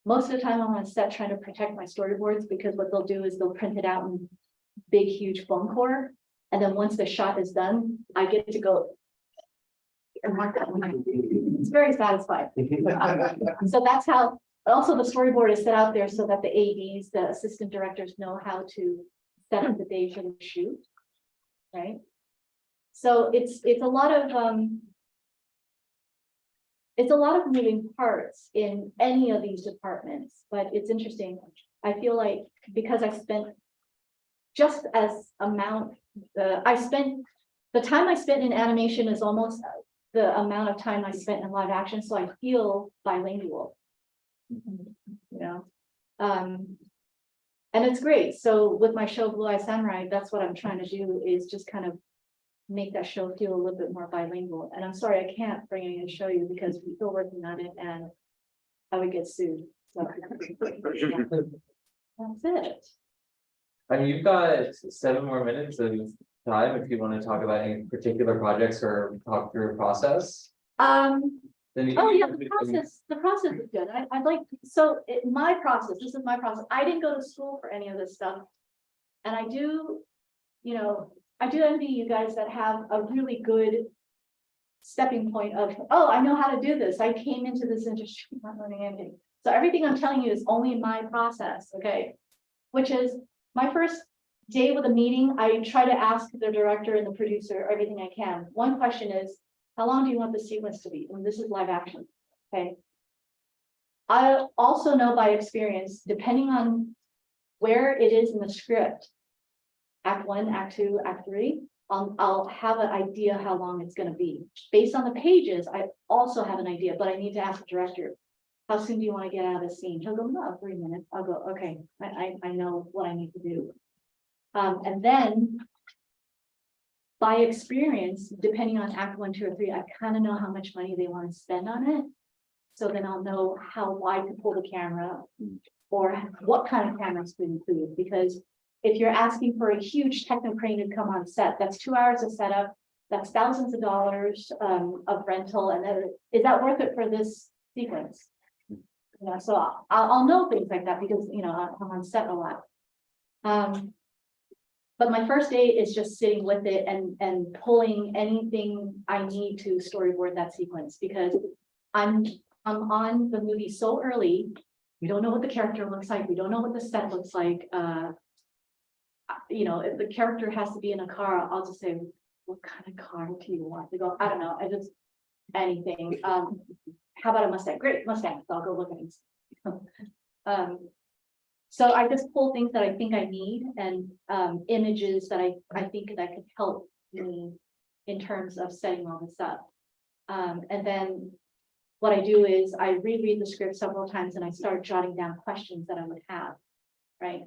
Most of the time I'm on set trying to protect my storyboards because what they'll do is they'll print it out in big, huge foam core. And then once the shot is done, I get to go and mark that one. It's very satisfying. So that's how, also the storyboard is set out there so that the ADs, the assistant directors know how to set up the day for the shoot, right? So it's a lot of moving parts in any of these departments, but it's interesting. I feel like because I spent just as amount, the time I spent in animation is almost the amount of time I spent in live action, so I feel bilingual. You know, and it's great. So with my show Blue Eye Samurai, that's what I'm trying to do is just kind of make that show feel a little bit more bilingual. And I'm sorry, I can't bring it and show you because we're still working on it and I would get sued. So that's it. And you've got 7 more minutes of time if you want to talk about any particular projects or talk through a process. Then you Oh can- yeah, the process is good. I'd like, so my process, this is my process. I didn't go to school for any of this stuff. And I do, you know, I do envy you guys that have a really good stepping point of, oh, I know how to do this. I came into this industry not learning anything. So everything I'm telling you is only my process, okay? Which is my first day with a meeting, I try to ask the director and the producer everything I can. One question is, how long do you want the sequence to be? And this is live action, okay? I also know by experience, depending on where it is in the script, Act 1, Act 2, Act 3, I'll have an idea how long it's going to be. Based on the pages, I also have an idea, but I need to ask the director, how soon do you want to get out of the scene? He'll go, no, 3 minutes. I'll go, okay, I know what I need to do. And then by experience, depending on Act 1, 2, or 3, I kind of know how much money they want to spend on it. So then I'll know how wide to pull the camera or what kind of cameras to include. Because if you're asking for a huge techno crane to come on set, that's 2 hours of setup, that's thousands of dollars of rental. And then is that worth it for this sequence? You know, so I'll know things like that because, you know, I'm on set a lot. But my first day is just sitting with it and pulling anything I need to storyboard that sequence because I'm on the movie so early. We don't know what the character looks like. We don't know what the set looks like. You know, if the character has to be in a car, I'll just say, what kind of car do you want to go? I don't know. I just anything. How about a Mustang? Great, Mustang. So I'll go look at it. So I just pull things that I think I need and images that I think that could help me in terms of setting all this up. And then what I do is I reread the script several times and I start jotting down questions that I would have, right?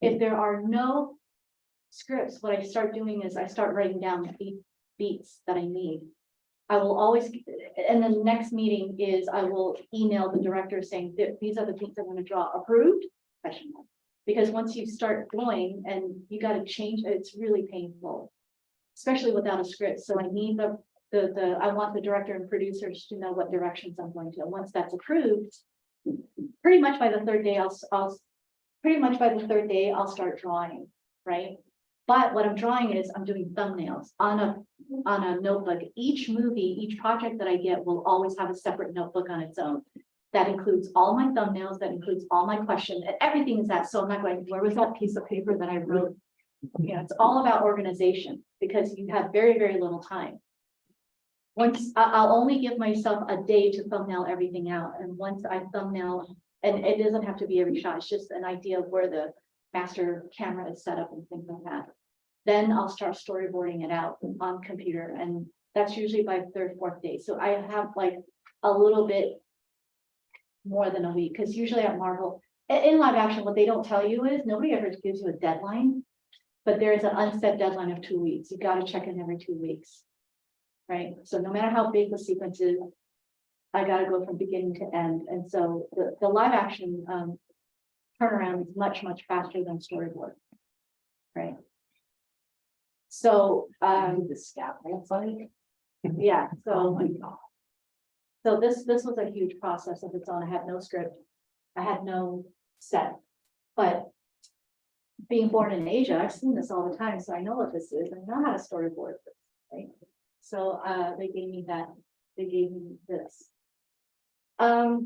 If there are no scripts, what I start doing is I start writing down beats that I need. I will always, and then the next meeting is I will email the director saying, these are the beats I'm going to draw, approved? Question mark. Because once you start going and you got to change, it's really painful, especially without a script. So I need I want the director and producers to know what directions I'm going to. Once that's approved, pretty much by the 3rd day, I'll pretty much by the third day, I'll start drawing, right? But what I'm drawing is I'm doing thumbnails on a notebook. Each movie, each project that I get will always have a separate notebook on its own. That includes all my thumbnails, that includes all my questions, and everything is that. So I'm not going, where was that piece of paper that I wrote? You know, it's all about organization because you have very, very little time. Once I'll only give myself a day to thumbnail everything out. And once I thumbnail, and it doesn't have to be every shot, it's just an idea of where the master camera is set up and things like that. Then I'll start storyboarding it out on computer. And that's usually by third, fourth day. So I have like a little bit more than a week, because usually at Marvel, in live action, what they don't tell you is nobody ever gives you a deadline, but there is an unset deadline of 2 weeks. You got to check in every 2 weeks. Right, so no matter how big the sequence is, I gotta go from beginning to end, and so the live action turnaround is much faster than storyboard, right? So The scout, it's like, yeah, so this was a huge process of its own. I had no script, I had no set, but being born in Asia, I've seen this all the time, so I know what this is. I know how to storyboard this, right? So they gave me this. A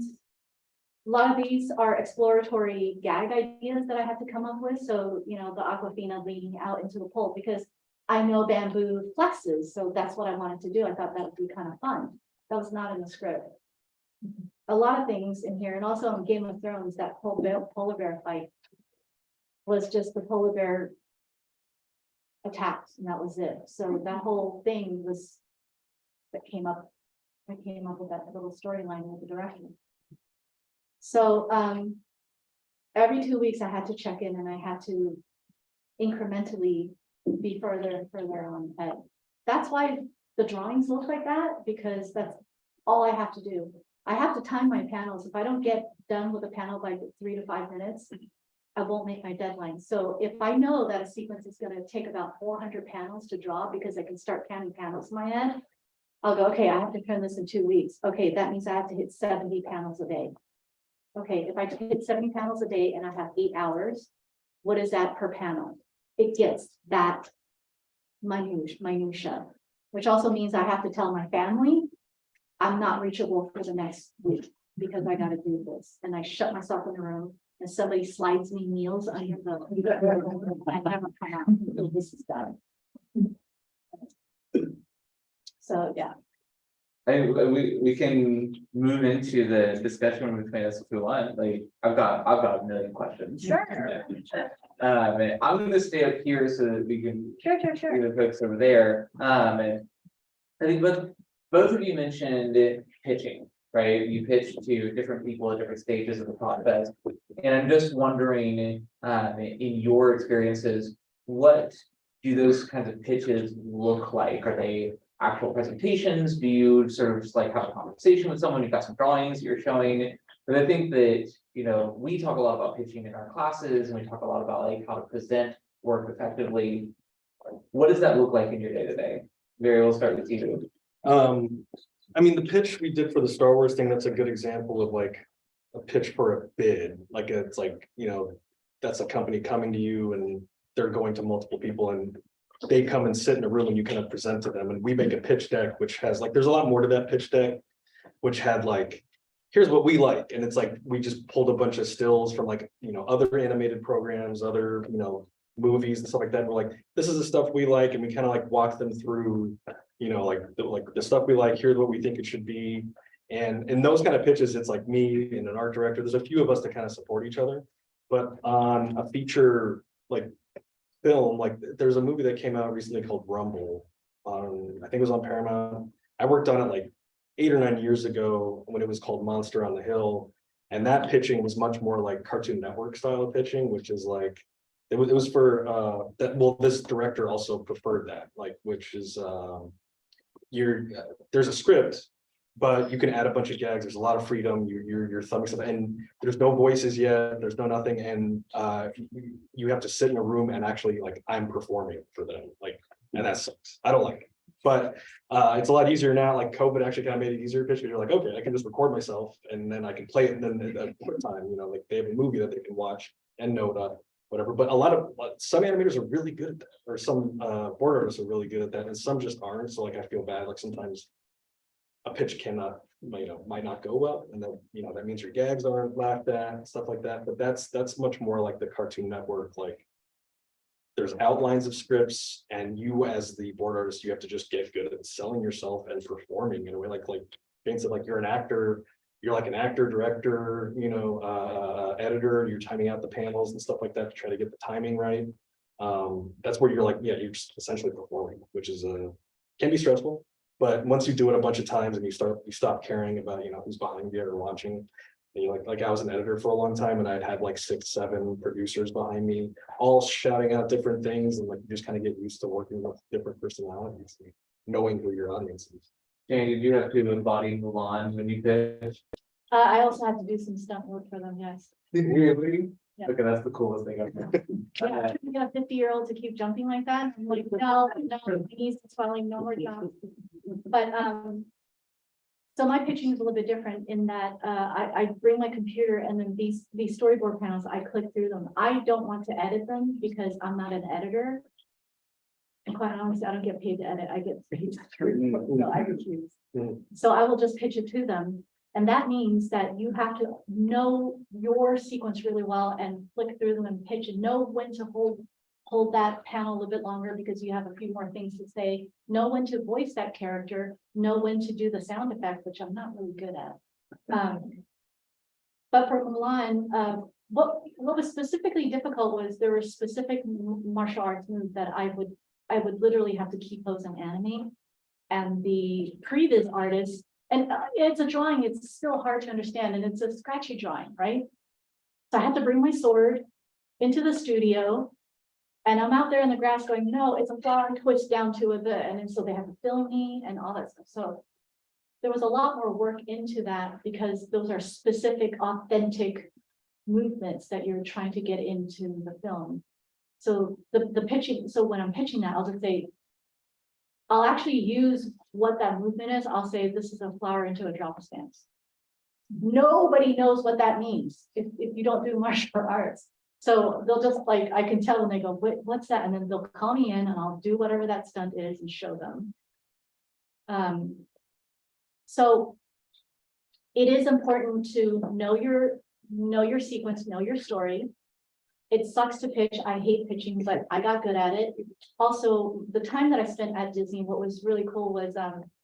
lot of these are exploratory gag ideas that I had to come up with. So, you know, the Aquafina leaning out into the pole because I know bamboo flexes. So that's what I wanted to do. I thought that would be kind of fun. That was not in the script. A lot of things in here. And also in Game of Thrones, that polar bear fight was just the polar bear attacked, and that was it. So that whole thing was I came up with that little storyline with the direction. So every 2 weeks I had to check in, and I had to incrementally be further and further on ahead. That's why the drawings look like that, because that's all I have to do. I have to time my panels. If I don't get done with a panel by 3 to 5 minutes, I won't make my deadline. So if I know that a sequence is going to take about 400 panels to draw, because I can start counting panels in my head, I'll go, okay, I have to turn this in 2 weeks. Okay, that means I have to hit 70 panels a day. Okay, if I hit 70 panels a day and I have 8 hours, what is that per panel? It gets that minutia, which also means I have to tell my family I'm not reachable for the next week because I got to do this. And I shut myself in the room. And somebody slides me meals under the, I never come out until this is done. So, yeah. And we can move into the discussion between us if we want. Like, I've got a million questions. Sure. And I'm gonna stay up here so that we can Sure. see the folks over there. And I think both of you mentioned pitching, right? You pitch to different people at different stages of the process. And I'm just wondering, in your experiences, what do those kinds of pitches look like? Are they actual presentations? Do you sort of just like have a conversation with someone? You've got some drawings you're showing. But I think that, you know, we talk a lot about pitching in our classes, and we talk a lot about like how to present work effectively. What does that look like in your day-to-day? Mary, we'll start with you. I mean, the pitch we did for the Star Wars thing, that's a good example of like a pitch for a bid. Like it's like, you know, that's a company coming to you and they're going to multiple people and they come and sit in a room and you kind of present to them. And we make a pitch deck, which has like, there's a lot more to that pitch deck, which had like, here's what we like. And it's like, we just pulled a bunch of stills from like, you know, other animated programs, other, you know, movies and stuff like that. And we're like, this is the stuff we like. And we kind of like walk them through, you know, like the stuff we like, here's what we think it should be. And in those kind of pitches, it's like me and an art director. There's a few of us that kind of support each other. But on a feature like film, like there's a movie that came out recently called Rumble. I think it was on Paramount. I worked on it like 8 or 9 years ago when it was called Monster on the Hill. And that pitching was much more like Cartoon Network style of pitching, which is like, it was for that. Well, this director also preferred that, like, which is there's a script, but you can add a bunch of gags. There's a lot of freedom. You're thumbing stuff, and there's no voices yet. There's no nothing, and you have to sit in a room and actually like I'm performing for them, like, and that sucks. I don't like it, but it's a lot easier now. Like COVID actually kind of made it easier to pitch because you're like, okay, I can just record myself and then I can play it, and then at a quick time, you know, like they have a movie that they can watch. EndNote, whatever, but a lot of, some animators are really good at that, or some board artists are really good at that, and some just aren't, so like I feel bad, like sometimes a pitch cannot, might not go well, and then, that means your gags aren't laughed at, stuff like that, but that's much more like the Cartoon Network, like there's outlines of scripts, and you as the board artist, you have to just get good at selling yourself and performing in a way like Jane said, like you're an actor, you're like an actor, director, editor, you're timing out the panels and stuff like that to try to get the timing right. That's where you're like, yeah, you're just essentially performing, which is can be stressful, but once you do it a bunch of times and you stop caring about, who's behind you or watching. And you like I was an editor for a long time, and I'd had like 6, 7 producers behind me, all shouting out different things, and like you just kind of get used to working with different personalities, and knowing who your audience is. Jane, did you have to embody Mulan when you pitched? I also have to do some stunt work for them, yes. Really? Yeah. Okay, that's the coolest thing I've heard. Yeah, you got a 50-year-old to keep jumping like that. I'm like, no, my knees are swelling, no more jumps. But, so my pitching is a little bit different in that, I bring my computer, and then these storyboard panels, I click through them. I don't want to edit them because I'm not an editor. And quite honestly, I don't get paid to edit, I get paid to storyboard, so I refuse. So I will just pitch it to them. And that means that you have to know your sequence really well and flick through them and pitch, and know when to hold that panel a little bit longer because you have a few more things to say, know when to voice that character, know when to do the sound effect, which I'm not really good at. But for Mulan, what was specifically difficult was there were specific martial arts moves that I would literally have to keep pose and animate. And the previous artist, and it's a drawing, it's still hard to understand, and it's a scratchy drawing, right? So I had to bring my sword into the studio, and I'm out there in the grass going, no, it's a flower twist down to a bit, and then so they have to film me and all that stuff. So there was a lot more work into that because those are specific, authentic movements that you're trying to get into the film. So the pitching, so when I'm pitching that, I'll just say, I'll actually use what that movement is. I'll say, this is a flower into a drop stance. Nobody knows what that means if you don't do martial arts. So they'll just like, I can tell when they go, what's that? And then they'll call me in and I'll do whatever that stunt is and show them. So it is important to know your sequence, know your story. It sucks to pitch. I hate pitching, but I got good at it. Also, the time that I spent at Disney, what was really cool was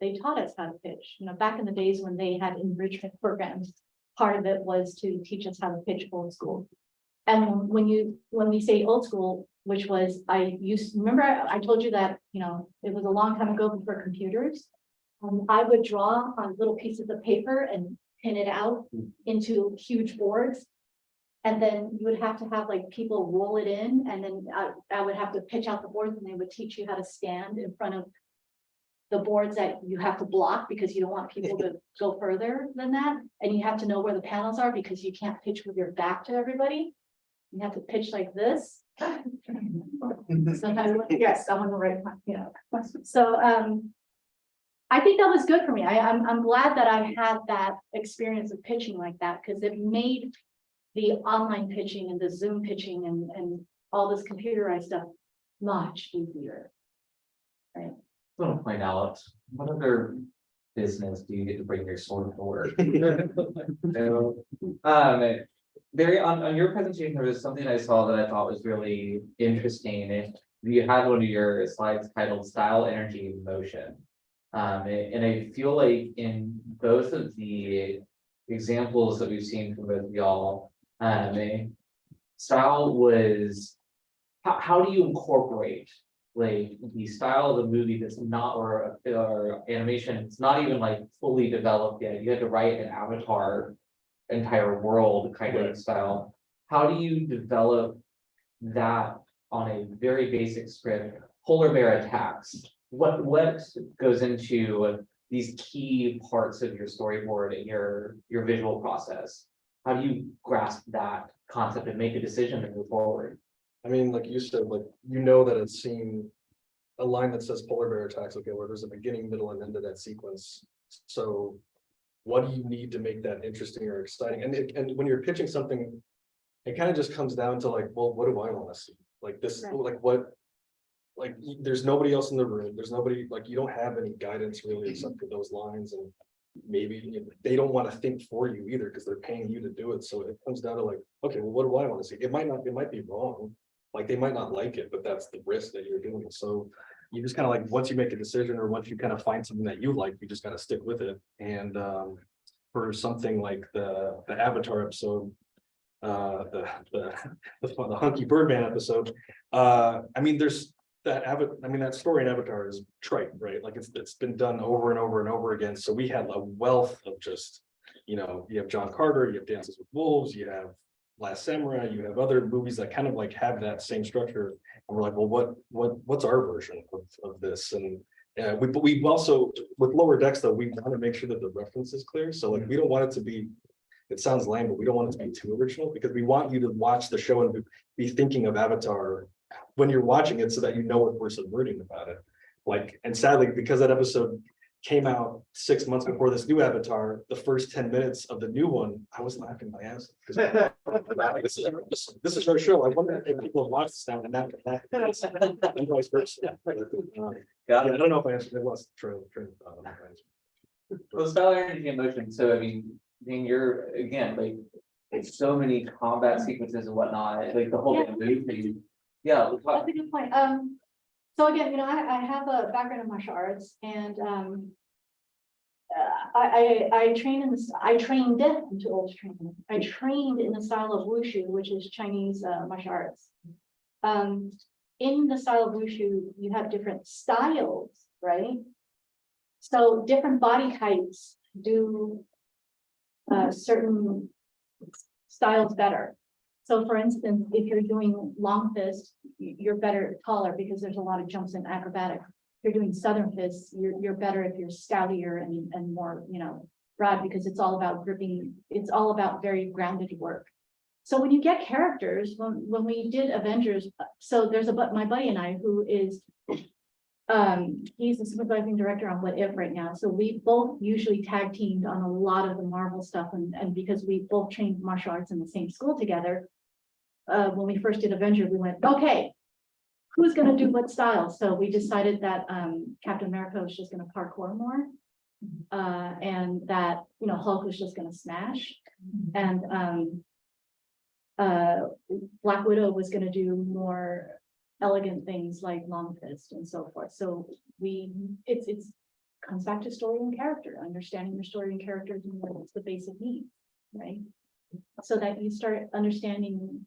they taught us how to pitch. Back in the days when they had enrichment programs, part of it was to teach us how to pitch old school. And when we say old school, which was remember I told you that it was a long time ago before computers. I would draw on little pieces of paper and pin it out into huge boards. And then you would have to have like people roll it in, and then I would have to pitch out the boards, and they would teach you how to stand in front of the boards that you have to block because you don't want people to go further than that. And you have to know where the panels are because you can't pitch with your back to everybody. You have to pitch like this. Sometimes, yes, I'm on the right one, So I think that was good for me. I'm glad that I had that experience of pitching like that, because it made the online pitching and the Zoom pitching and all this computerized stuff much easier. Right. I want to point out, what other business do you get to bring your sword to work? Very on your presentation, there was something I saw that I thought was really interesting. You had one of your slides titled "Style, Energy, Motion," and I feel like in both of the examples that we've seen from both of y'all, style was how do you incorporate like the style of the movie that's not or animation, it's not even like fully developed yet. You had to write an avatar entire world kind of style. How do you develop that on a very basic script? Polar bear attacks. What goes into these key parts of your storyboard and your visual process? How do you grasp that concept and make a decision to move forward? I mean, like you said, like that it's seen a line that says polar bear attacks, okay, where there's a beginning, middle, and end of that sequence. So what do you need to make that interesting or exciting? And when you're pitching something it kind of just comes down to like, well, what do I want to see? Like this, Right. like what? Like, there's nobody else in the room. There's nobody, like, you don't have any guidance really except for those lines, and maybe they don't want to think for you either because they're paying you to do it. So it comes down to like, okay, well, what do I want to see? It might be wrong. Like they might not like it, but that's the risk that you're doing. So you just kind of like, once you make a decision or once you kind of find something that you like, you just got to stick with it. And for something like the Avatar episode, the Hunky Birdman episode, I mean, there's that story in Avatar is trite, right? Like it's been done over and over and over again. So we had a wealth of just, you have John Carter, you have Dances with Wolves, you have Last Samurai, you have other movies that kind of like have that same structure. And we're like, well, what's our version of this? And we also, with Lower Decks though, we want to make sure that the reference is clear. So like we don't want it to be, it sounds lame, but we don't want it to be too original because we want you to watch the show and be thinking of Avatar when you're watching it so that you know what we're subverting about it. Like, and sadly, because that episode came out 6 months before this new Avatar, the first 10 minutes of the new one, I was laughing my ass off. This is our show. I wonder if people have watched this now and and vice versa. I don't know if I answered it. Was true. Well, style, energy, and emotion. So I mean, you're again like it's so many combat sequences and whatnot, like the whole Yeah. movie. Yeah, we'll talk. That's a good point. So again, I have a background in martial arts and, I trained into old training. I trained in the style of wushu, which is Chinese martial arts. In the style of wushu, you have different styles, right? So different body types do certain styles better. So for instance, if you're doing long fist, you're better taller because there's a lot of jumps in acrobatics. If you're doing southern fists, you're better if you're stoutier and more, broad because it's all about gripping. It's all about very grounded work. So when you get characters, when we did Avengers, so there's my buddy and I who is, he's the supervising director on What If right now. So we both usually tag teamed on a lot of the Marvel stuff. And because we both trained martial arts in the same school together, when we first did Avengers, we went, okay, who's going to do what style? So we decided that Captain America was just going to parkour more. And that, Hulk was just going to smash. And Black Widow was going to do more elegant things like long fist and so forth. So it's comes back to story and character, understanding your story and characters and what's the basic need, right? So that you start understanding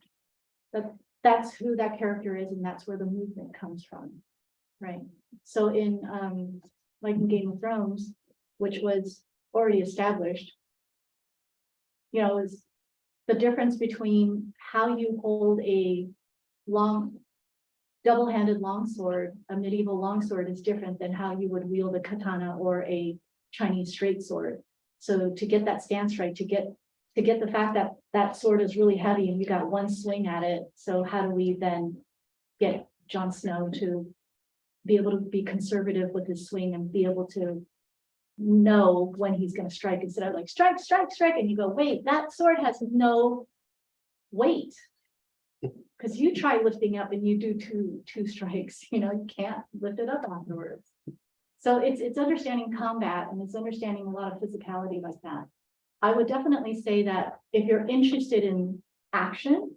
that that's who that character is and that's where the movement comes from, right? So in like in Game of Thrones, which was already established, is the difference between how you hold a long double-handed longsword, a medieval longsword is different than how you would wield a katana or a Chinese straight sword. So to get that stance right, to get the fact that that sword is really heavy and you got one swing at it. So how do we then get Jon Snow to be able to be conservative with his swing and be able to know when he's going to strike instead of like strike, strike, strike. And you go, wait, that sword has no weight. Because you try lifting up and you do two strikes, you can't lift it up afterwards. So it's understanding combat and it's understanding a lot of physicality like that. I would definitely say that if you're interested in action,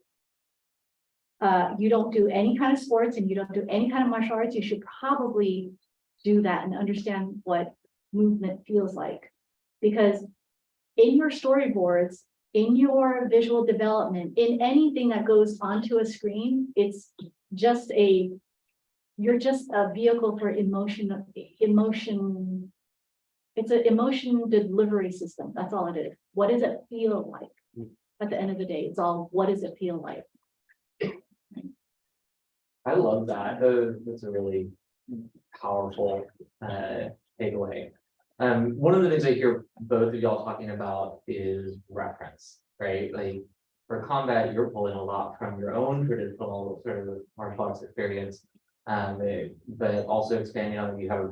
you don't do any kind of sports and you don't do any kind of martial arts, you should probably do that and understand what movement feels like. Because in your storyboards, in your visual development, in anything that goes onto a screen, you're just a vehicle for emotion. It's an emotion delivery system. That's all it is. What does it feel like? At the end of the day, it's all, what does it feel like? I love that. That's a really powerful takeaway. One of the things I hear both of y'all talking about is reference, right? Like for combat, you're pulling a lot from your own traditional sort of martial arts experience, but also expanding on you have a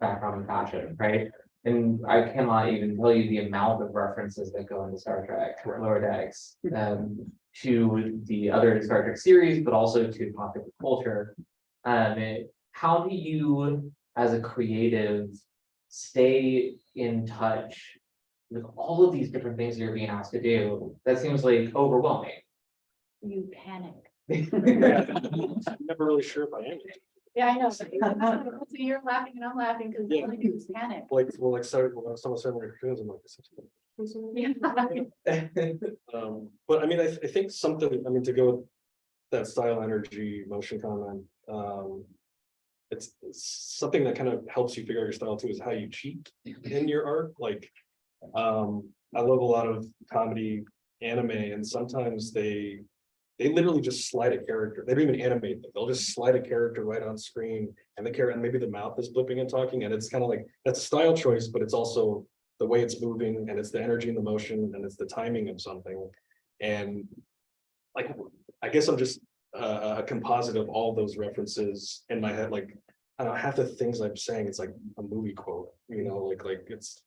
background in fashion, right? And I cannot even tell you the amount of references that go into Star Trek, Lower Decks, to the other Star Trek series, but also to popular culture. How do you, as a creative, stay in touch with all of these different things you're being asked to do? That seems like overwhelming. You panic. I'm never really sure if I am. Yeah, I know. So you're laughing and I'm laughing because Yeah. all I do is panic. Like, sorry, when someone said my cartoons, I'm like, Yeah. but I mean, I think something, I mean, to go with that style, energy, motion comment, it's something that kind of helps you figure out your style too, is how you cheat in your art. Like, I love a lot of comedy anime, and sometimes they literally just slide a character. They don't even animate them. They'll just slide a character right on screen, and the character, and maybe the mouth is blipping and talking, and it's kind of like, that's a style choice, but it's also the way it's moving, and it's the energy and the motion, and it's the timing of something. And like, I guess I'm just a composite of all those references in my head. Like, I don't know, half the things I'm saying, it's like a movie quote, you know, like it's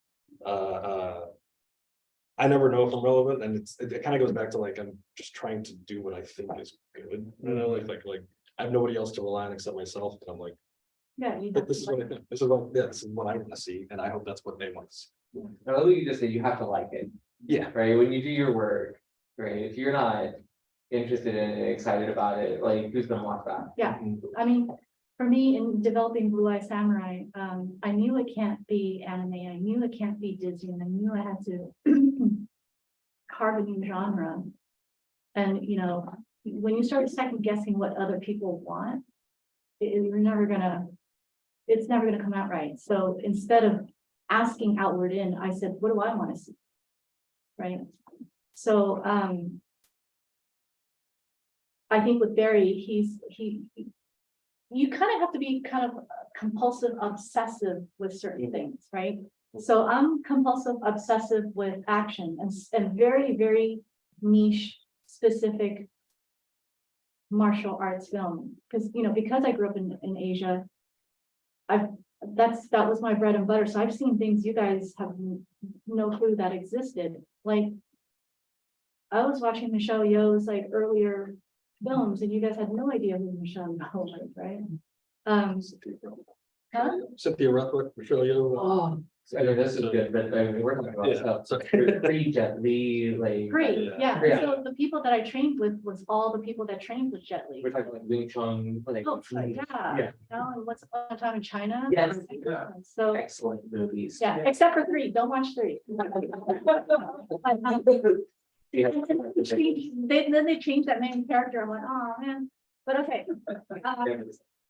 I never know if I'm relevant, and it kind of goes back to like, I'm just trying to do what I think is good, you know, like I have nobody else to rely on except myself, and I'm like, Yeah. You but this is what I think, this is what I want to see, and I hope that's what they want to see. I love what you just said, you have to like it, Yeah, right? When you do your work, right? If you're not interested in it, excited about it, like who's gonna watch that? Yeah. I mean, for me, in developing Blue Eye Samurai, I knew it can't be anime. I knew it can't be Disney, and I knew I had to carve a new genre. And you know, when you start second guessing what other people want, you're never gonna. It's never gonna come out right. So instead of asking outward in, I said, "What do I want to see?" Right. So I think with Barry, you kind of have to be kind of compulsive, obsessive with certain things, right? So I'm compulsive, obsessive with action and very, very niche, specific martial arts film. Because, you know, because I grew up in Asia, that was my bread and butter. So I've seen things you guys have no clue that existed. Like, I was watching Michelle Yeoh's like earlier films, and you guys had no idea who Michelle Yeoh was, right? Cynthia Rothrock, Michelle Yeoh. Oh, I mean, this is good, but I mean, we're talking about stuff. So pre-Jet Li, like. Great, yeah. Yeah. So the people that I trained with was all the people that trained with Jet Li. We're talking like Wing Chun, like. Oh, yeah. You know, and Once Upon a Time in China. Yes. So, Excellent movies. yeah, except for 3. Don't watch 3. Then they changed that main character. I'm like, oh man. But okay.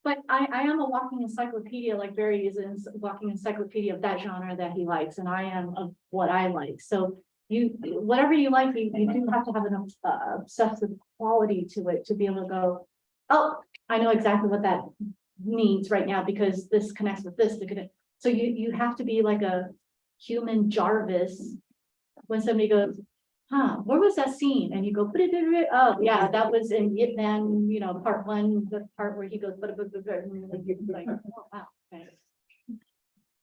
But I am a walking encyclopedia, like Barry is a walking encyclopedia of that genre that he likes, and I am of what I like. So whatever you like, you do have to have an obsessive quality to it to be able to go, oh, I know exactly what that means right now because this connects with this. So you have to be like a human Jarvis when somebody goes, where was that scene? And you go, oh yeah, that was in Vietnam, you know, part 1, the part where he goes, like, oh, wow. Okay.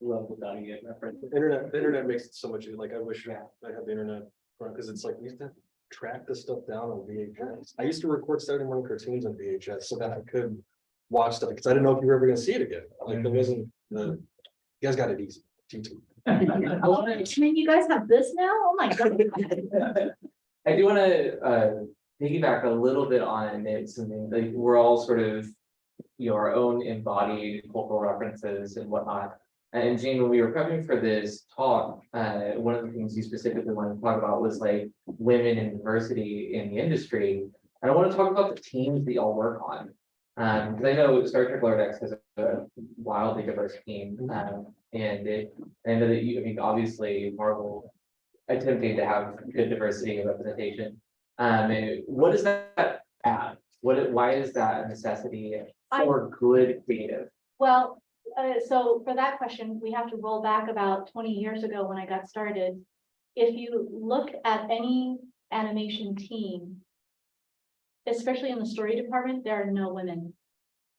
Love the Donnie Yen reference. The internet makes it so much easier. Like, I wish I had the internet, because it's like, we used to track this stuff down on VHS. I used to record Saturday morning cartoons on VHS so that I could watch stuff, because I didn't know if you were ever gonna see it again. Like, there wasn't you guys got it easy. YouTube. I mean, you guys have this now? Oh my God. I do want to piggyback a little bit on it, something like we're all sort of your own embodied cultural references and whatnot. And Jane, when we were prepping for this talk, one of the things you specifically wanted to talk about was like women and diversity in the industry. And I want to talk about the teams that y'all work on. Because I know Star Trek Lower Decks has a wildly diverse team. And I know that you, I mean, obviously Marvel attempting to have good diversity and representation. And what does that add? Why is that a necessity for good creative? Well, so for that question, we have to roll back about 20 years ago when I got started. If you look at any animation team, especially in the story department, there are no women.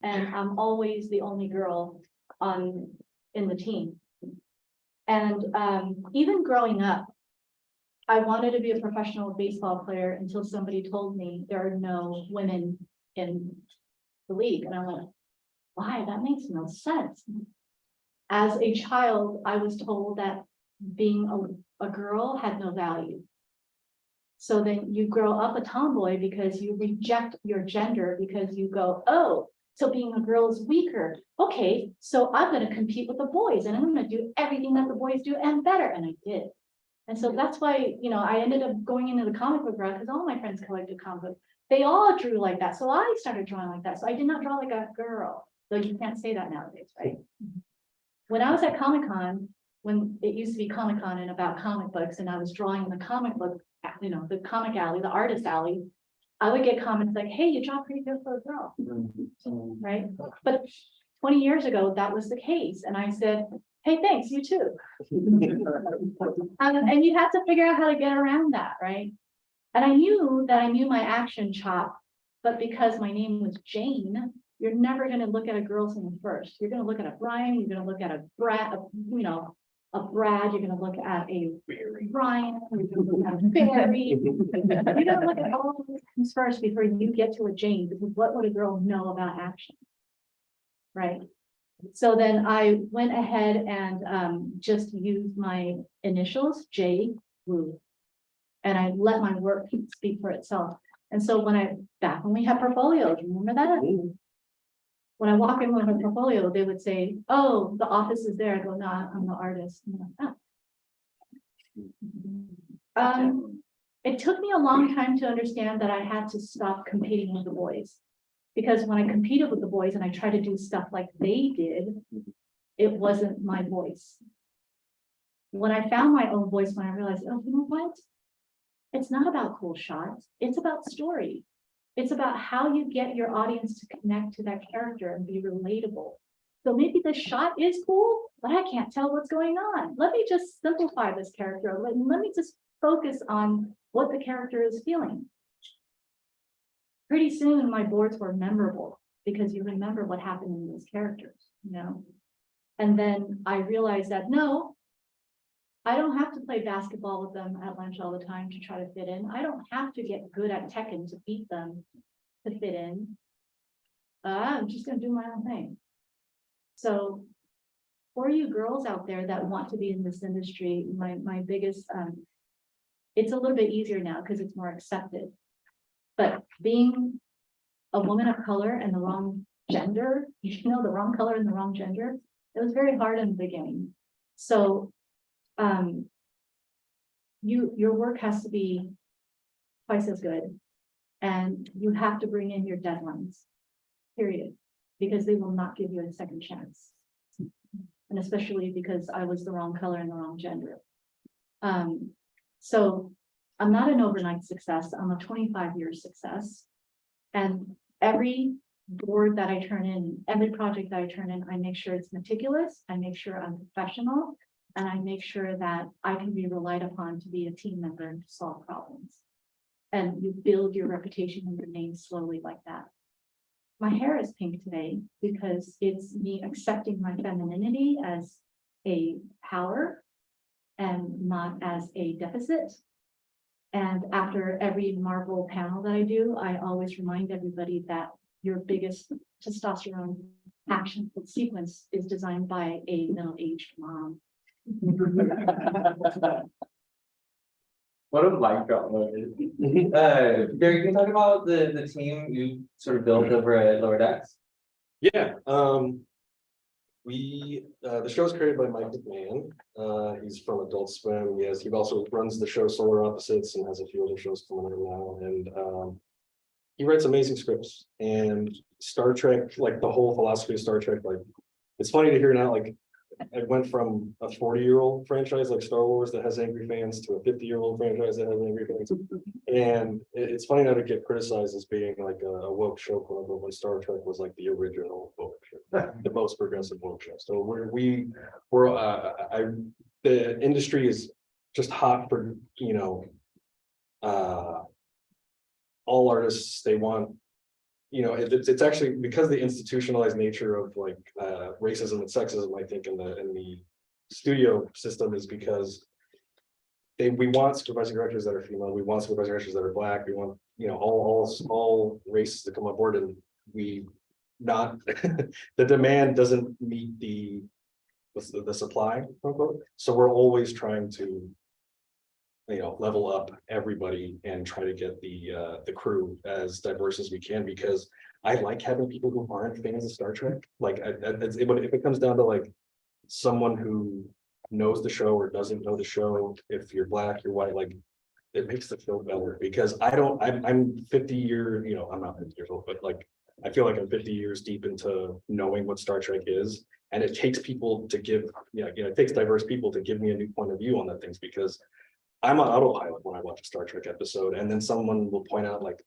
And I'm always the only girl in the team. And even growing up, I wanted to be a professional baseball player until somebody told me there are no women in the league. And I went, why? That makes no sense. As a child, I was told that being a girl had no value. So then you grow up a tomboy because you reject your gender because you go, oh, so being a girl is weaker. Okay, so I'm going to compete with the boys and I'm going to do everything that the boys do and better. And I did. And so that's why, you know, I ended up going into the comic book route because all my friends collected comic books. They all drew like that. So I started drawing like that. So I did not draw like a girl, though you can't say that nowadays, right? When I was at Comic-Con, when it used to be Comic-Con and about comic books, and I was drawing in the comic book, you know, the comic alley, the artist alley, I would get comments like, hey, you draw pretty good for a girl, right? But 20 years ago, that was the case. And I said, hey, thanks, you too. And you have to figure out how to get around that, right? And I knew that I knew my action chop, but because my name was Jane, you're never going to look at a girl's name first. You're going to look at a Brian, you're going to look at a Brad, you know, a Brad, you're going to look at a Brian, you're going to look at a Barry. You're going to look at all these things first before you get to a Jane, because what would a girl know about action? Right? So then I went ahead and just used my initials, J. Wu, and I let my work speak for itself. And so back when we had portfolios, remember that? When I walk in with a portfolio, they would say, oh, the office is there. I go, no, I'm the artist. I'm like, oh. It took me a long time to understand that I had to stop competing with the boys. Because when I competed with the boys and I tried to do stuff like they did, it wasn't my voice. When I found my own voice, when I realized, oh, you know what? It's not about cool shots. It's about story. It's about how you get your audience to connect to that character and be relatable. So maybe this shot is cool, but I can't tell what's going on. Let me just simplify this character. Let me just focus on what the character is feeling. Pretty soon my boards were memorable because you remember what happened in those characters, you know? And then I realized that no, I don't have to play basketball with them at lunch all the time to try to fit in. I don't have to get good at Tekken to beat them to fit in. I'm just going to do my own thing. So for you girls out there that want to be in this industry, my biggest, it's a little bit easier now because it's more accepted. But being a woman of color and the wrong gender, you know, the wrong color and the wrong gender, it was very hard in the beginning. So your work has to be twice as good, and you have to bring in your deadlines, period, because they will not give you a second chance. And especially because I was the wrong color and the wrong gender. So I'm not an overnight success. I'm a 25-year success. And every board that I turn in, every project that I turn in, I make sure it's meticulous. I make sure I'm professional. And I make sure that I can be relied upon to be a team member and to solve problems. And you build your reputation and your name slowly like that. My hair is pink today because it's me accepting my femininity as a power and not as a deficit. And after every Marvel panel that I do, I always remind everybody that your biggest testosterone action sequence is designed by a middle-aged mom. What a mic drop moment. Barry, can you talk about the team you sort of built over at Lower Decks? Yeah, the show's created by Mike McMahon. He's from Adult Swim. He also runs the show Solar Opposites and has a few other shows coming out now. And he writes amazing scripts. And Star Trek, like the whole philosophy of Star Trek, like it's funny to hear now, like it went from a 40-year-old franchise like Star Wars that has angry fans to a 50-year-old franchise that has angry fans. And it's funny now to get criticized as being like a woke show, quote unquote, when Star Trek was like the original woke show, the most progressive woke show. So the industry is just hot for, you know, all artists. They want, you know, it's actually because the institutionalized nature of like racism and sexism, I think, in the studio system is because we want supervising directors that are female, we want supervising directors that are black, we want, all races to come on board, and we not, the demand doesn't meet the supply, quote unquote. So we're always trying to, level up everybody and try to get the crew as diverse as we can, because I like having people who aren't fans of Star Trek. Like, if it comes down to like someone who knows the show or doesn't know the show, if you're black, you're white, like it makes the show better, because I'm 50 years, I'm not 50 years old, but like I feel like I'm 50 years deep into knowing what Star Trek is. And it takes people to give, it takes diverse people to give me a new point of view on that things, because I'm on autopilot when I watch a Star Trek episode, and then someone will point out like,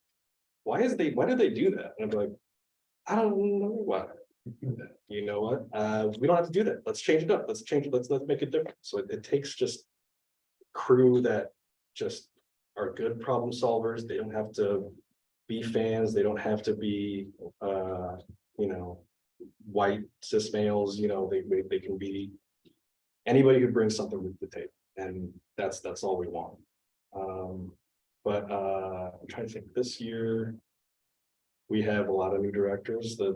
why did they do that? And I'm like, I don't know why. You know what? We don't have to do that. Let's change it up. Let's change it. Let's make it different. So it takes just crew that just are good problem solvers. They don't have to be fans. They don't have to be, white cis males. They can be anybody who brings something to the table, and that's all we want. But I'm trying to think. This year we have a lot of new directors. The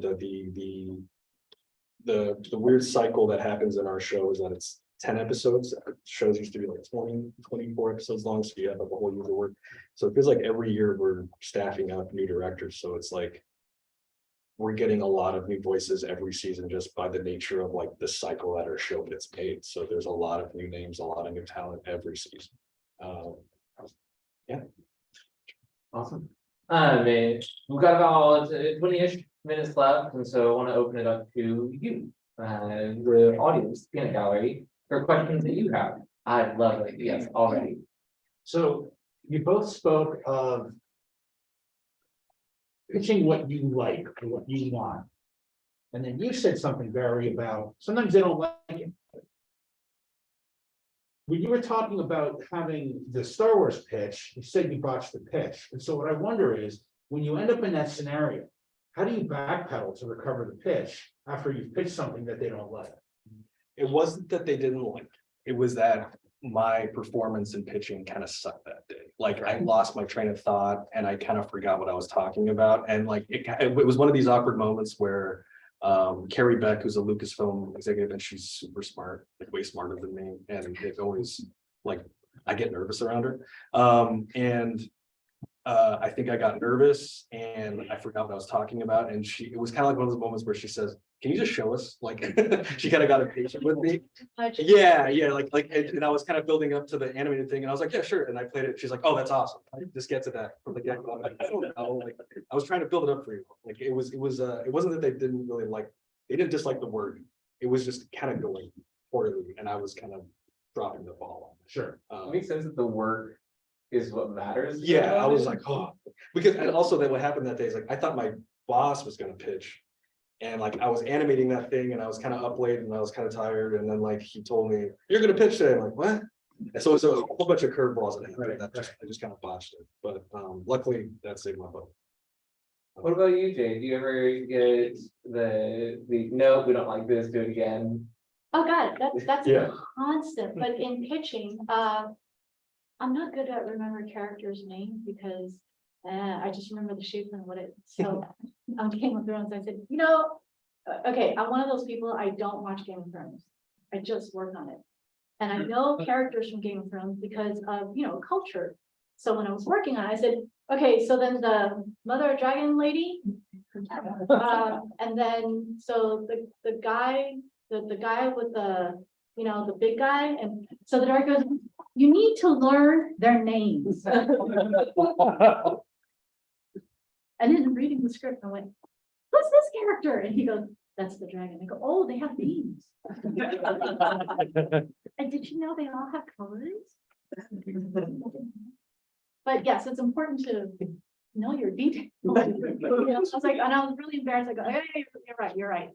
weird cycle that happens in our show is that it's 10 episodes. Shows used to be like 20, 24 episodes long, so you have a whole year's of work. So it feels like every year we're staffing up new directors. So it's like we're getting a lot of new voices every season, just by the nature of like the cycle that our show gets made. So there's a lot of new names, a lot of new talent every season. Yeah. Awesome. We've got about 20-ish minutes left, and so I want to open it up to you, the audience, peanut gallery, for questions that you have. I love it. Yes, already. So you both spoke of pitching what you like or what you want. And then you said something, Barry, about sometimes they don't like it. When you were talking about having the Star Wars pitch, you said you botched the pitch. And so what I wonder is, when you end up in that scenario, how do you backpedal to recover the pitch after you've pitched something that they don't like? It wasn't that they didn't like it, was that my performance in pitching kind of sucked that day. Like I lost my train of thought and I kind of forgot what I was talking about. And like it was one of these awkward moments where Carrie Beck, who's a Lucasfilm executive, and she's super smart, like way smarter than me. And it's always like I get nervous around her. I think I got nervous and I forgot what I was talking about. And it was kind of like one of those moments where she says, "Can you just show us?" Like she kind of got impatient with me. Yeah, and I was kind of building up to the animated thing, and I was like, "Yeah, sure." And I played it. She's like, "Oh, that's awesome. Just get to that from the get-go." I'm like, I don't know. Like I was trying to build it up for you. Like it wasn't that they didn't really they didn't dislike the word. It was just kind of going poorly, and I was kind of dropping the ball. Sure. It makes sense that the work is what matters. Yeah, I was like, oh, because and also that what happened that day is like I thought my boss was going to pitch. And like I was animating that thing and I was kind of up late and I was kind of tired. And then like he told me, "You're gonna pitch today." I'm like, "What?" And so it was a whole bunch of curveballs that happened. I just kind of botched it. But luckily that saved my butt. What about you, Jay? Do you ever get the no, we don't like this, do it again? Oh, God, that's Yeah. constant, but in pitching, I'm not good at remembering characters' names because I just remember the shape and what it, so on Game of Thrones, I said, okay, I'm one of those people, I don't watch Game of Thrones. I just work on it. And I know characters from Game of Thrones because of, culture. So when I was working on it, I said, okay, so then the Mother Dragon lady, and then, so the guy, the guy with the, the big guy, and so the director goes, "You need to learn their names." And then reading the script, I went, "Who's this character?" And he goes, "That's the dragon." I go, "Oh, they have names." And did you know they all have colors? But yes, it's important to know your details. I was like, and I was really embarrassed. I go, "Hey, you're right.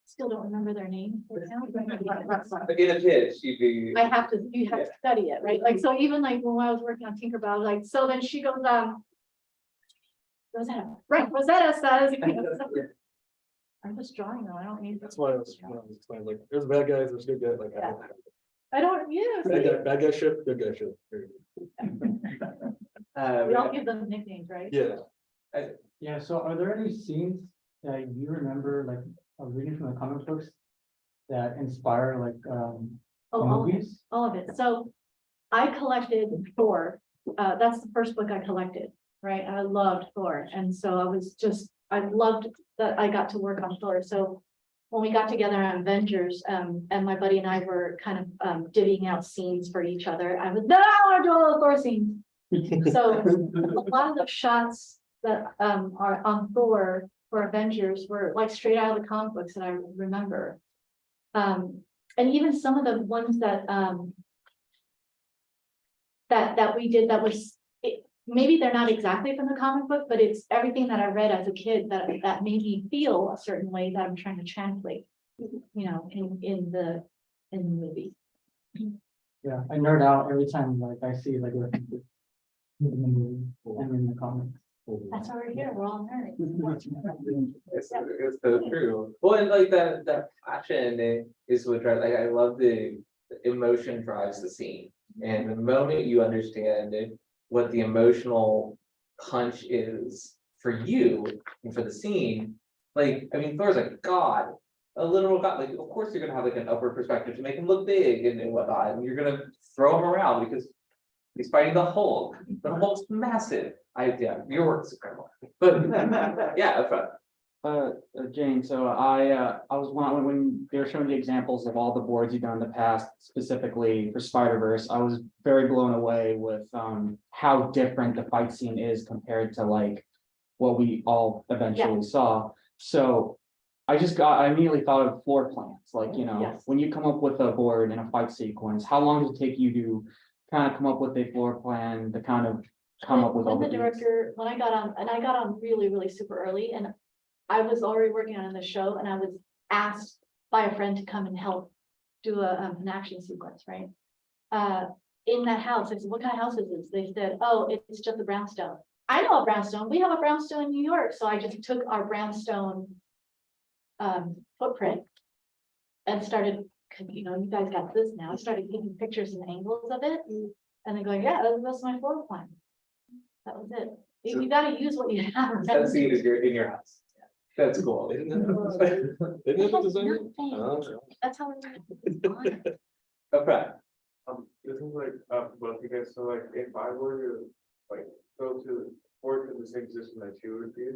Still don't remember their name. In a pitch, you have to study it, right? Like, so even like when I was working on Tinkerbell, I was like, so then she goes, Rosetta, right? Rosetta says, I'm just drawing though. I don't need. That's why I was explaining, like there's bad guys, there's good guys, like Yeah. I don't, yeah. Bad guy ship, good guy ship. We all give them nicknames, right? Yeah. Yeah, so are there any scenes that you remember, like, reading from the comic books that inspire, like, Oh, all of it, movies? all of it. So I collected Thor. That's the first book I collected, right? I loved Thor. And so I loved that I got to work on Thor. So when we got together on Avengers, and my buddy and I were kind of divvying out scenes for each other, I was, no, I want to do all the Thor scenes. So a lot of the shots that are on Thor for Avengers were like straight out of the comic books that I remember. And even some of the ones that that we did that was maybe they're not exactly from the comic book, but it's everything that I read as a kid that made me feel a certain way that I'm trying to translate, you know, in the movie. Yeah, I nerd out every time, like, I see, like, references in the movie and in the comics. That's why we're here. We're all nerds. It's so true. Well, and like that passion is what drives, like, I love the emotion drives the scene. And the moment you understand what the emotional punch is for you and for the scene, like, I mean, Thor's a god, a literal god. Like, of course, you're gonna have like an upward perspective to make him look big and whatnot, and you're gonna throw him around because he's fighting the Hulk. The Hulk's massive. Yeah, your work is incredible. But yeah, that's fun. Jane, so I was when they were showing the examples of all the boards you've done in the past, specifically for Spiderverse, I was very blown away with how different the fight scene is compared to like what we all eventually saw. So I immediately thought of floor plans, like, you know, Yes. when you come up with a board in a fight sequence, how long does it take you to kind of come up with a floor plan to kind of come up with all When the the beats? director, when I got on really, really super early, and I was already working on the show, and I was asked by a friend to come and help do an action sequence, right? In that house, I said, what kind of house is this? They said, oh, it's just a brownstone. I know a brownstone. We have a brownstone in New York. So I just took our brownstone footprint and started, you know, you guys got this now. I started taking pictures and angles of it, and then going, yeah, that's my floor plan. That was it. You gotta use what you have. That scene is in your house. That's cool. Isn't that the designer? Nothing. That's how it. Okay. This is like, both you guys, so like, if I were to, like, go to, work in the same position that you would be,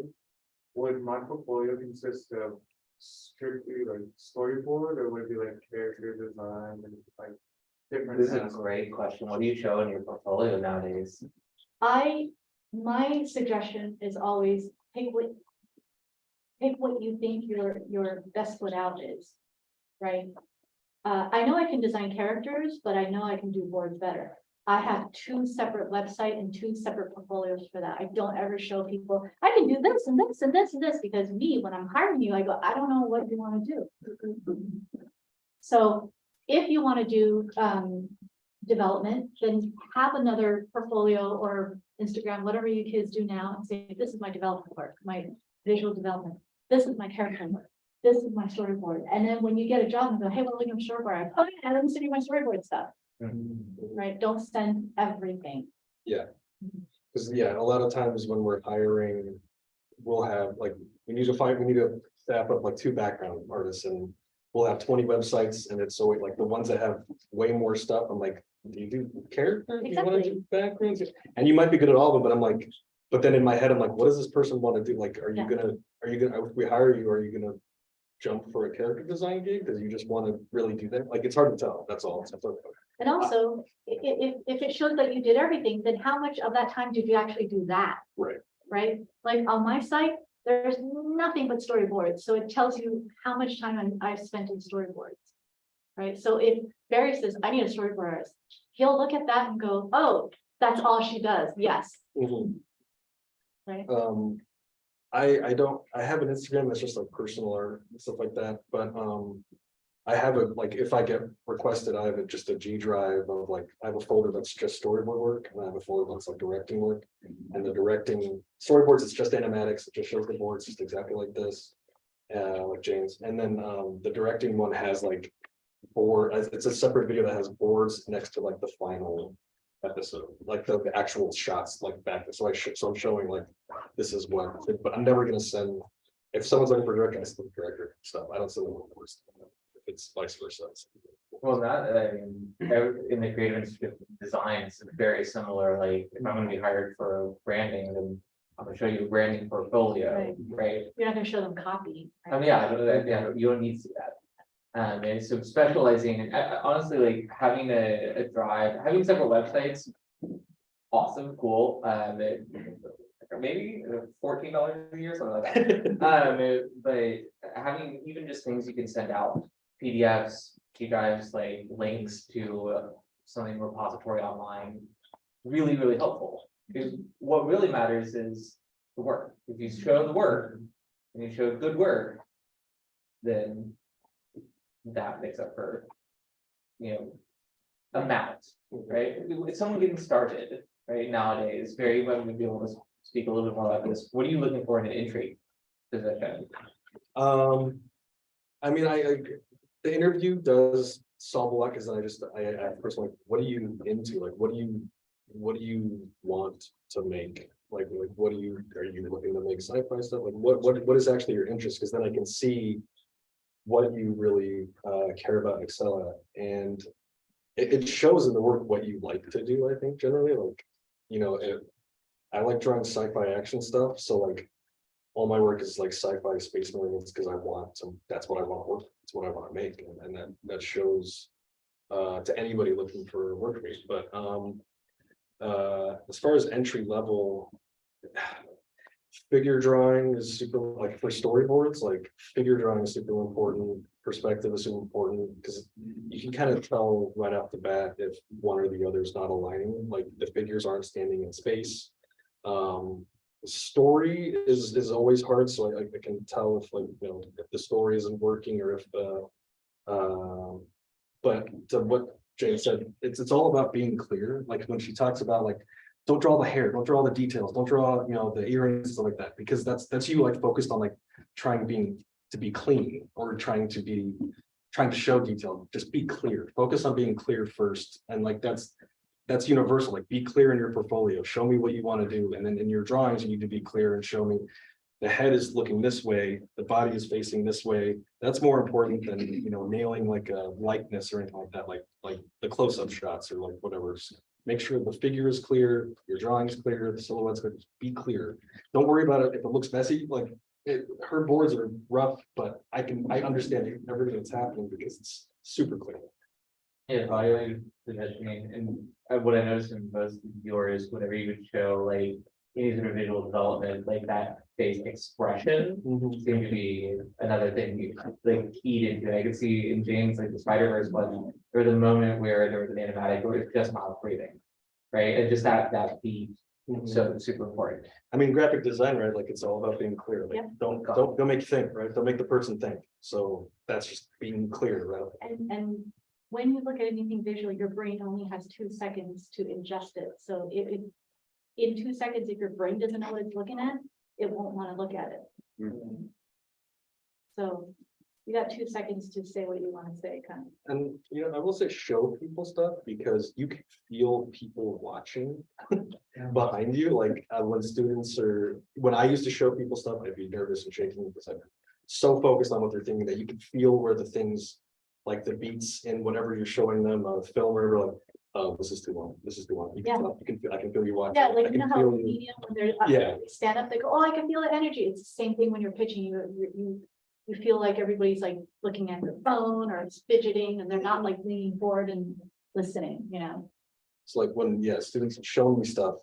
would my portfolio consist of strictly like storyboard, or would it be like character design and like different? This is a tasks? great question. What do you show in your portfolio nowadays? My suggestion is always pick what you think your best foot out is, right? I know I can design characters, but I know I can do boards better. I have 2 separate websites and 2 separate portfolios for that. I don't ever show people, I can do this and this and this and this, because when I'm hiring you, I go, I don't know what you want to do. So if you want to do development, then have another portfolio or Instagram, whatever you kids do now, and say, this is my development work, my visual development. This is my character work. This is my storyboard. And then when you get a job and go, hey, we're looking for storyboard. Oh yeah, let me send you my storyboard stuff. Right? Don't send everything. Because a lot of times when we're hiring, we'll have like, we need to staff up like 2 background artists, and we'll have 20 websites, and it's so like the ones that have way more stuff, I'm like, do you do characters? Do you want to do backgrounds? And you might be good at all of them, but I'm like, but then in my head, I'm like, what does this person want to do? Like, are you gonna, if we hire you, are you gonna jump for a character design gig? Does you just want to really do that? Like, it's hard to tell. That's all. And also, if it shows that you did everything, then how much of that time did you actually do that? Right. Right? Like on my site, there's nothing but storyboards. So it tells you how much time I've spent in storyboards. Right? So if Barry says, I need a storyboard artist, he'll look at that and go, oh, that's all she does. Yes. Right. I have an Instagram that's just like personal art and stuff like that, but I have like, if I get requested, I have just a G drive of like, I have a folder that's just storyboard work, and I have a folder that's like directing work. And the directing storyboards, it's just animatics, it just shows the boards just exactly like this, like James. And then the directing one has like board, it's a separate video that has boards next to like the final episode, like the actual shots like back. So I'm showing like, this is what, but I'm never gonna send, if someone's looking for director, I send the director stuff. I don't send them the boards. If it's vice versa. Well, that, in the creative design, it's very similar, like, if I'm gonna be hired for branding, then I'm gonna show you a branding portfolio, right? You're not gonna show them copy. right? I mean, yeah, you don't need to see that. And so specializing, and honestly, like, having a drive, having several websites, awesome, cool, maybe $14 a year, something like that. But having even just things you can send out, PDFs, G drives, like links to something repository online, really, really helpful. Because what really matters is the work. If you show the work and you show good work, then that makes up for, amount, right? If someone getting started, right, nowadays, very well, we'd be able to speak a little bit more about this. What are you looking for in an entry position? I mean, the interview does solve a lot, because I ask personally, what are you into? Like, what do you want to make? Like are you looking to make sci-fi stuff? Like, what is actually your interest? Because then I can see what you really care about, excel at, and it shows in the work what you like to do. I think generally, like, I like drawing sci-fi action stuff, so like all my work is like sci-fi space marines, because that's what I want to work, it's what I want to make, and that shows to anybody looking for work rate. But as far as entry level, figure drawing is super, like for storyboards, like figure drawing is super important, perspective is super important, because you can kind of tell right off the bat if one or the other is not aligning, like the figures aren't standing in space. Story is always hard, so I can tell if, like, if the story isn't working, or if but to what Jane said, it's all about being clear. Like when she talks about, like, don't draw the hair, don't draw the details, don't draw, the earrings, stuff like that, because that's you like focused on like trying to be clean, or trying to show detail. Just be clear, focus on being clear first, and like that's universal. Like, be clear in your portfolio, show me what you want to do, and then in your drawings you need to be clear and show me the head is looking this way, the body is facing this way. That's more important than nailing like a likeness or anything like that, like the close-up shots or like whatever. Make sure the figure is clear, your drawing is clear, the silhouette's clear. Be clear, don't worry about it if it looks messy. Like, her boards are rough, but I understand everything that's happening because it's super clear. Yeah, I positioning, and what I noticed in most of yours, whenever you would show like any sort of visual development, like that face expression seemed to be another thing you like keyed into. I could see in James, like the Spiderverse one, there was a moment where there was an animatic where it's just mouth breathing, right? And just that beat, so it's super important. I mean, graphic design, right? Like, it's all about being clear. Like, don't make you think, right? Don't make the person think. So that's just being clear, right? And when you look at anything visually, your brain only has 2 seconds to ingest it. So in 2 seconds, if your brain doesn't know what it's looking at, it won't want to look at it. So you got 2 seconds to say what you want to say, kind of. And I will say, show people stuff, because you can feel people watching behind you. Like, when I used to show people stuff, I'd be nervous and shaking because I'm so focused on what they're thinking that you can feel where the things, like the beats in whatever you're showing them on film, or like, oh, this is too long. This is too long. I can feel you watching. Yeah, like I can how feel media, when they're they stand up, they go, oh, I can feel the energy. It's the same thing when you're pitching. You feel like everybody's like looking at their phone or fidgeting, and they're not like leaning forward and listening. It's like when students show me stuff,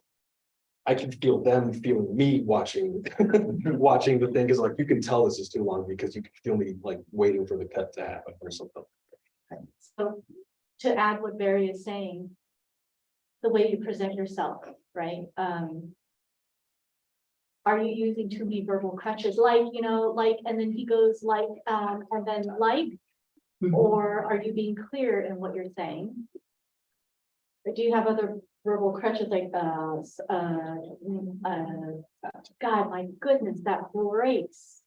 I can feel them feeling me watching watching the thing, because like you can tell this is too long, because you can feel me like waiting for the cut to happen or something. So to add what Barry is saying, the way you present yourself, right? Are you using too many verbal crutches, like, and then he goes like, and then like, or are you being clear in what you're saying? Or do you have other verbal crutches like, God, my goodness, that breaks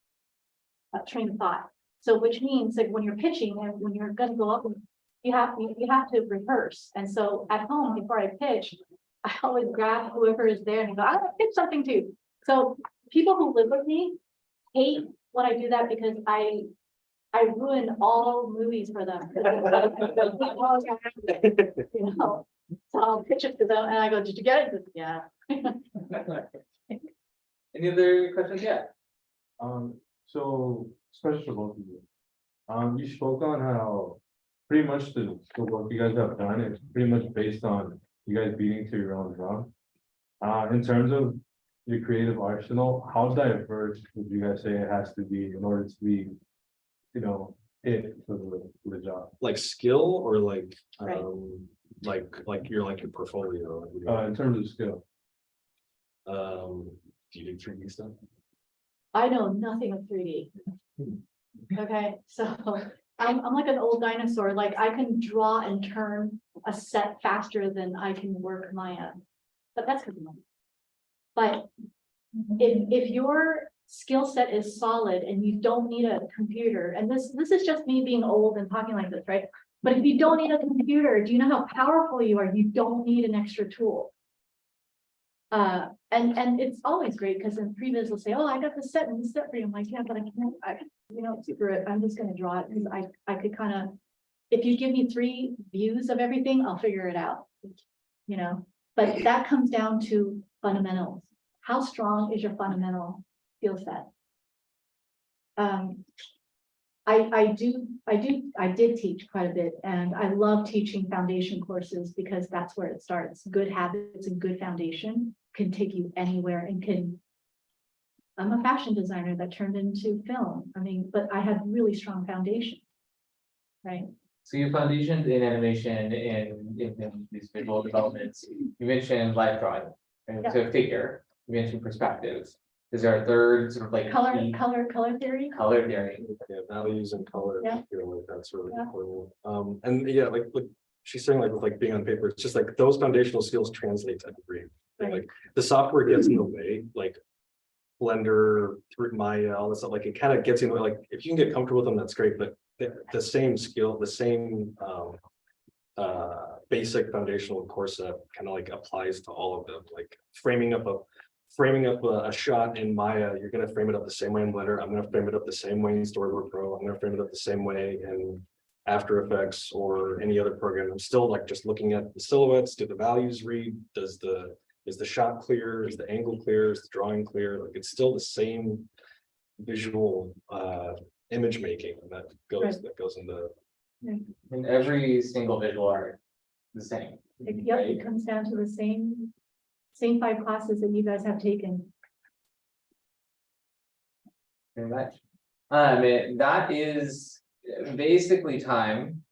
a train of thought. So which means like when you're pitching and when you're gonna go up and you have to rehearse. And so at home, before I pitch, I always grab whoever is there and go, I want to pitch something too. So people who live with me hate when I do that because I ruin all movies for them. You know, so I'll pitch it to them and I go, did you get it? Yeah. Any other questions yet? So, especially for both of you. You spoke on how pretty much the work you guys have done is pretty much based on you guys beating to your own drum. In terms of your creative arsenal, how diverse would you guys say it has to be in order to be, you know, it for the job? Like skill or like, Right. like your portfolio? In terms of skill. Do you do 3D stuff? I know nothing of 3D. Okay, so I'm like an old dinosaur, like I can draw and turn a set faster than I can work Maya. But that's because of money. But if your skill set is solid and you don't need a computer, and this is just me being old and talking like this, right? But if you don't need a computer, do you know how powerful you are? You don't need an extra tool. And it's always great because in previs will say, oh, I got this set and this set for you. I'm like, yeah, but I can't, you know, screw it. I'm just gonna draw it because I could kind of, if you give me 3 views of everything, I'll figure it out. You know, but that comes down to fundamentals. How strong is your fundamental skill set? I did teach quite a bit and I love teaching foundation courses because that's where it starts. Good habits and good foundation can take you anywhere and can. I'm a fashion designer that turned into film. I mean, but I had really strong foundation. Right. So your foundations in animation in these visual developments, you mentioned life drawing, and Yeah. so figure, you mentioned perspectives. Is there a third sort of like Color key theory. color theory? Yeah, values and color, Yeah. you know, like that's really Yeah. important. And yeah, like she's saying, like with like being on paper, it's just like those foundational skills translate to every. Right. Like the software gets in the way, like Blender, through Maya, all this stuff. Like it kind of gets in the way. Like if you can get comfortable with them, that's great. But the same skill, the same basic foundational core set kind of like applies to all of them. Like framing up a shot in Maya, you're going to frame it up the same way in Blender. I'm going to frame it up the same way in Storyboard Pro. I'm going to frame it up the same way in After Effects or any other program. I'm still like just looking at the silhouettes. Do the values read? Is the shot clear? Is the angle clear? Is the drawing clear? Like it's still the same visual image making that goes into. In every single visual art, the same. Yep, it comes down to the same 5 classes that you guys have taken. Very much. That is basically time.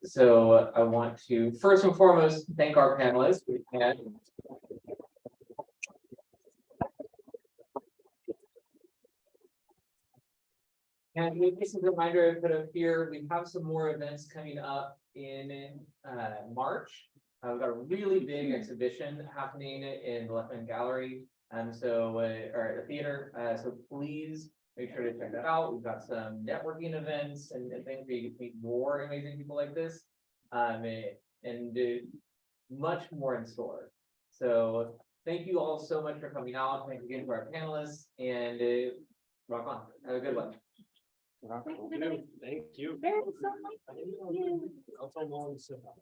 So I want to first and foremost thank our panelists. We can. And just as a reminder, I put up here, we have some more events coming up in March. We've got a really big exhibition happening in the Left Hand Gallery, or the theater. So please make sure to check that out. We've got some networking events and things where you can meet more amazing people like this, and much more in store. So thank you all so much for coming out. Thank you again to our panelists, and rock on. Have a good one. Thank you. Very so nice to meet you. I'll tell Mulan to sit down.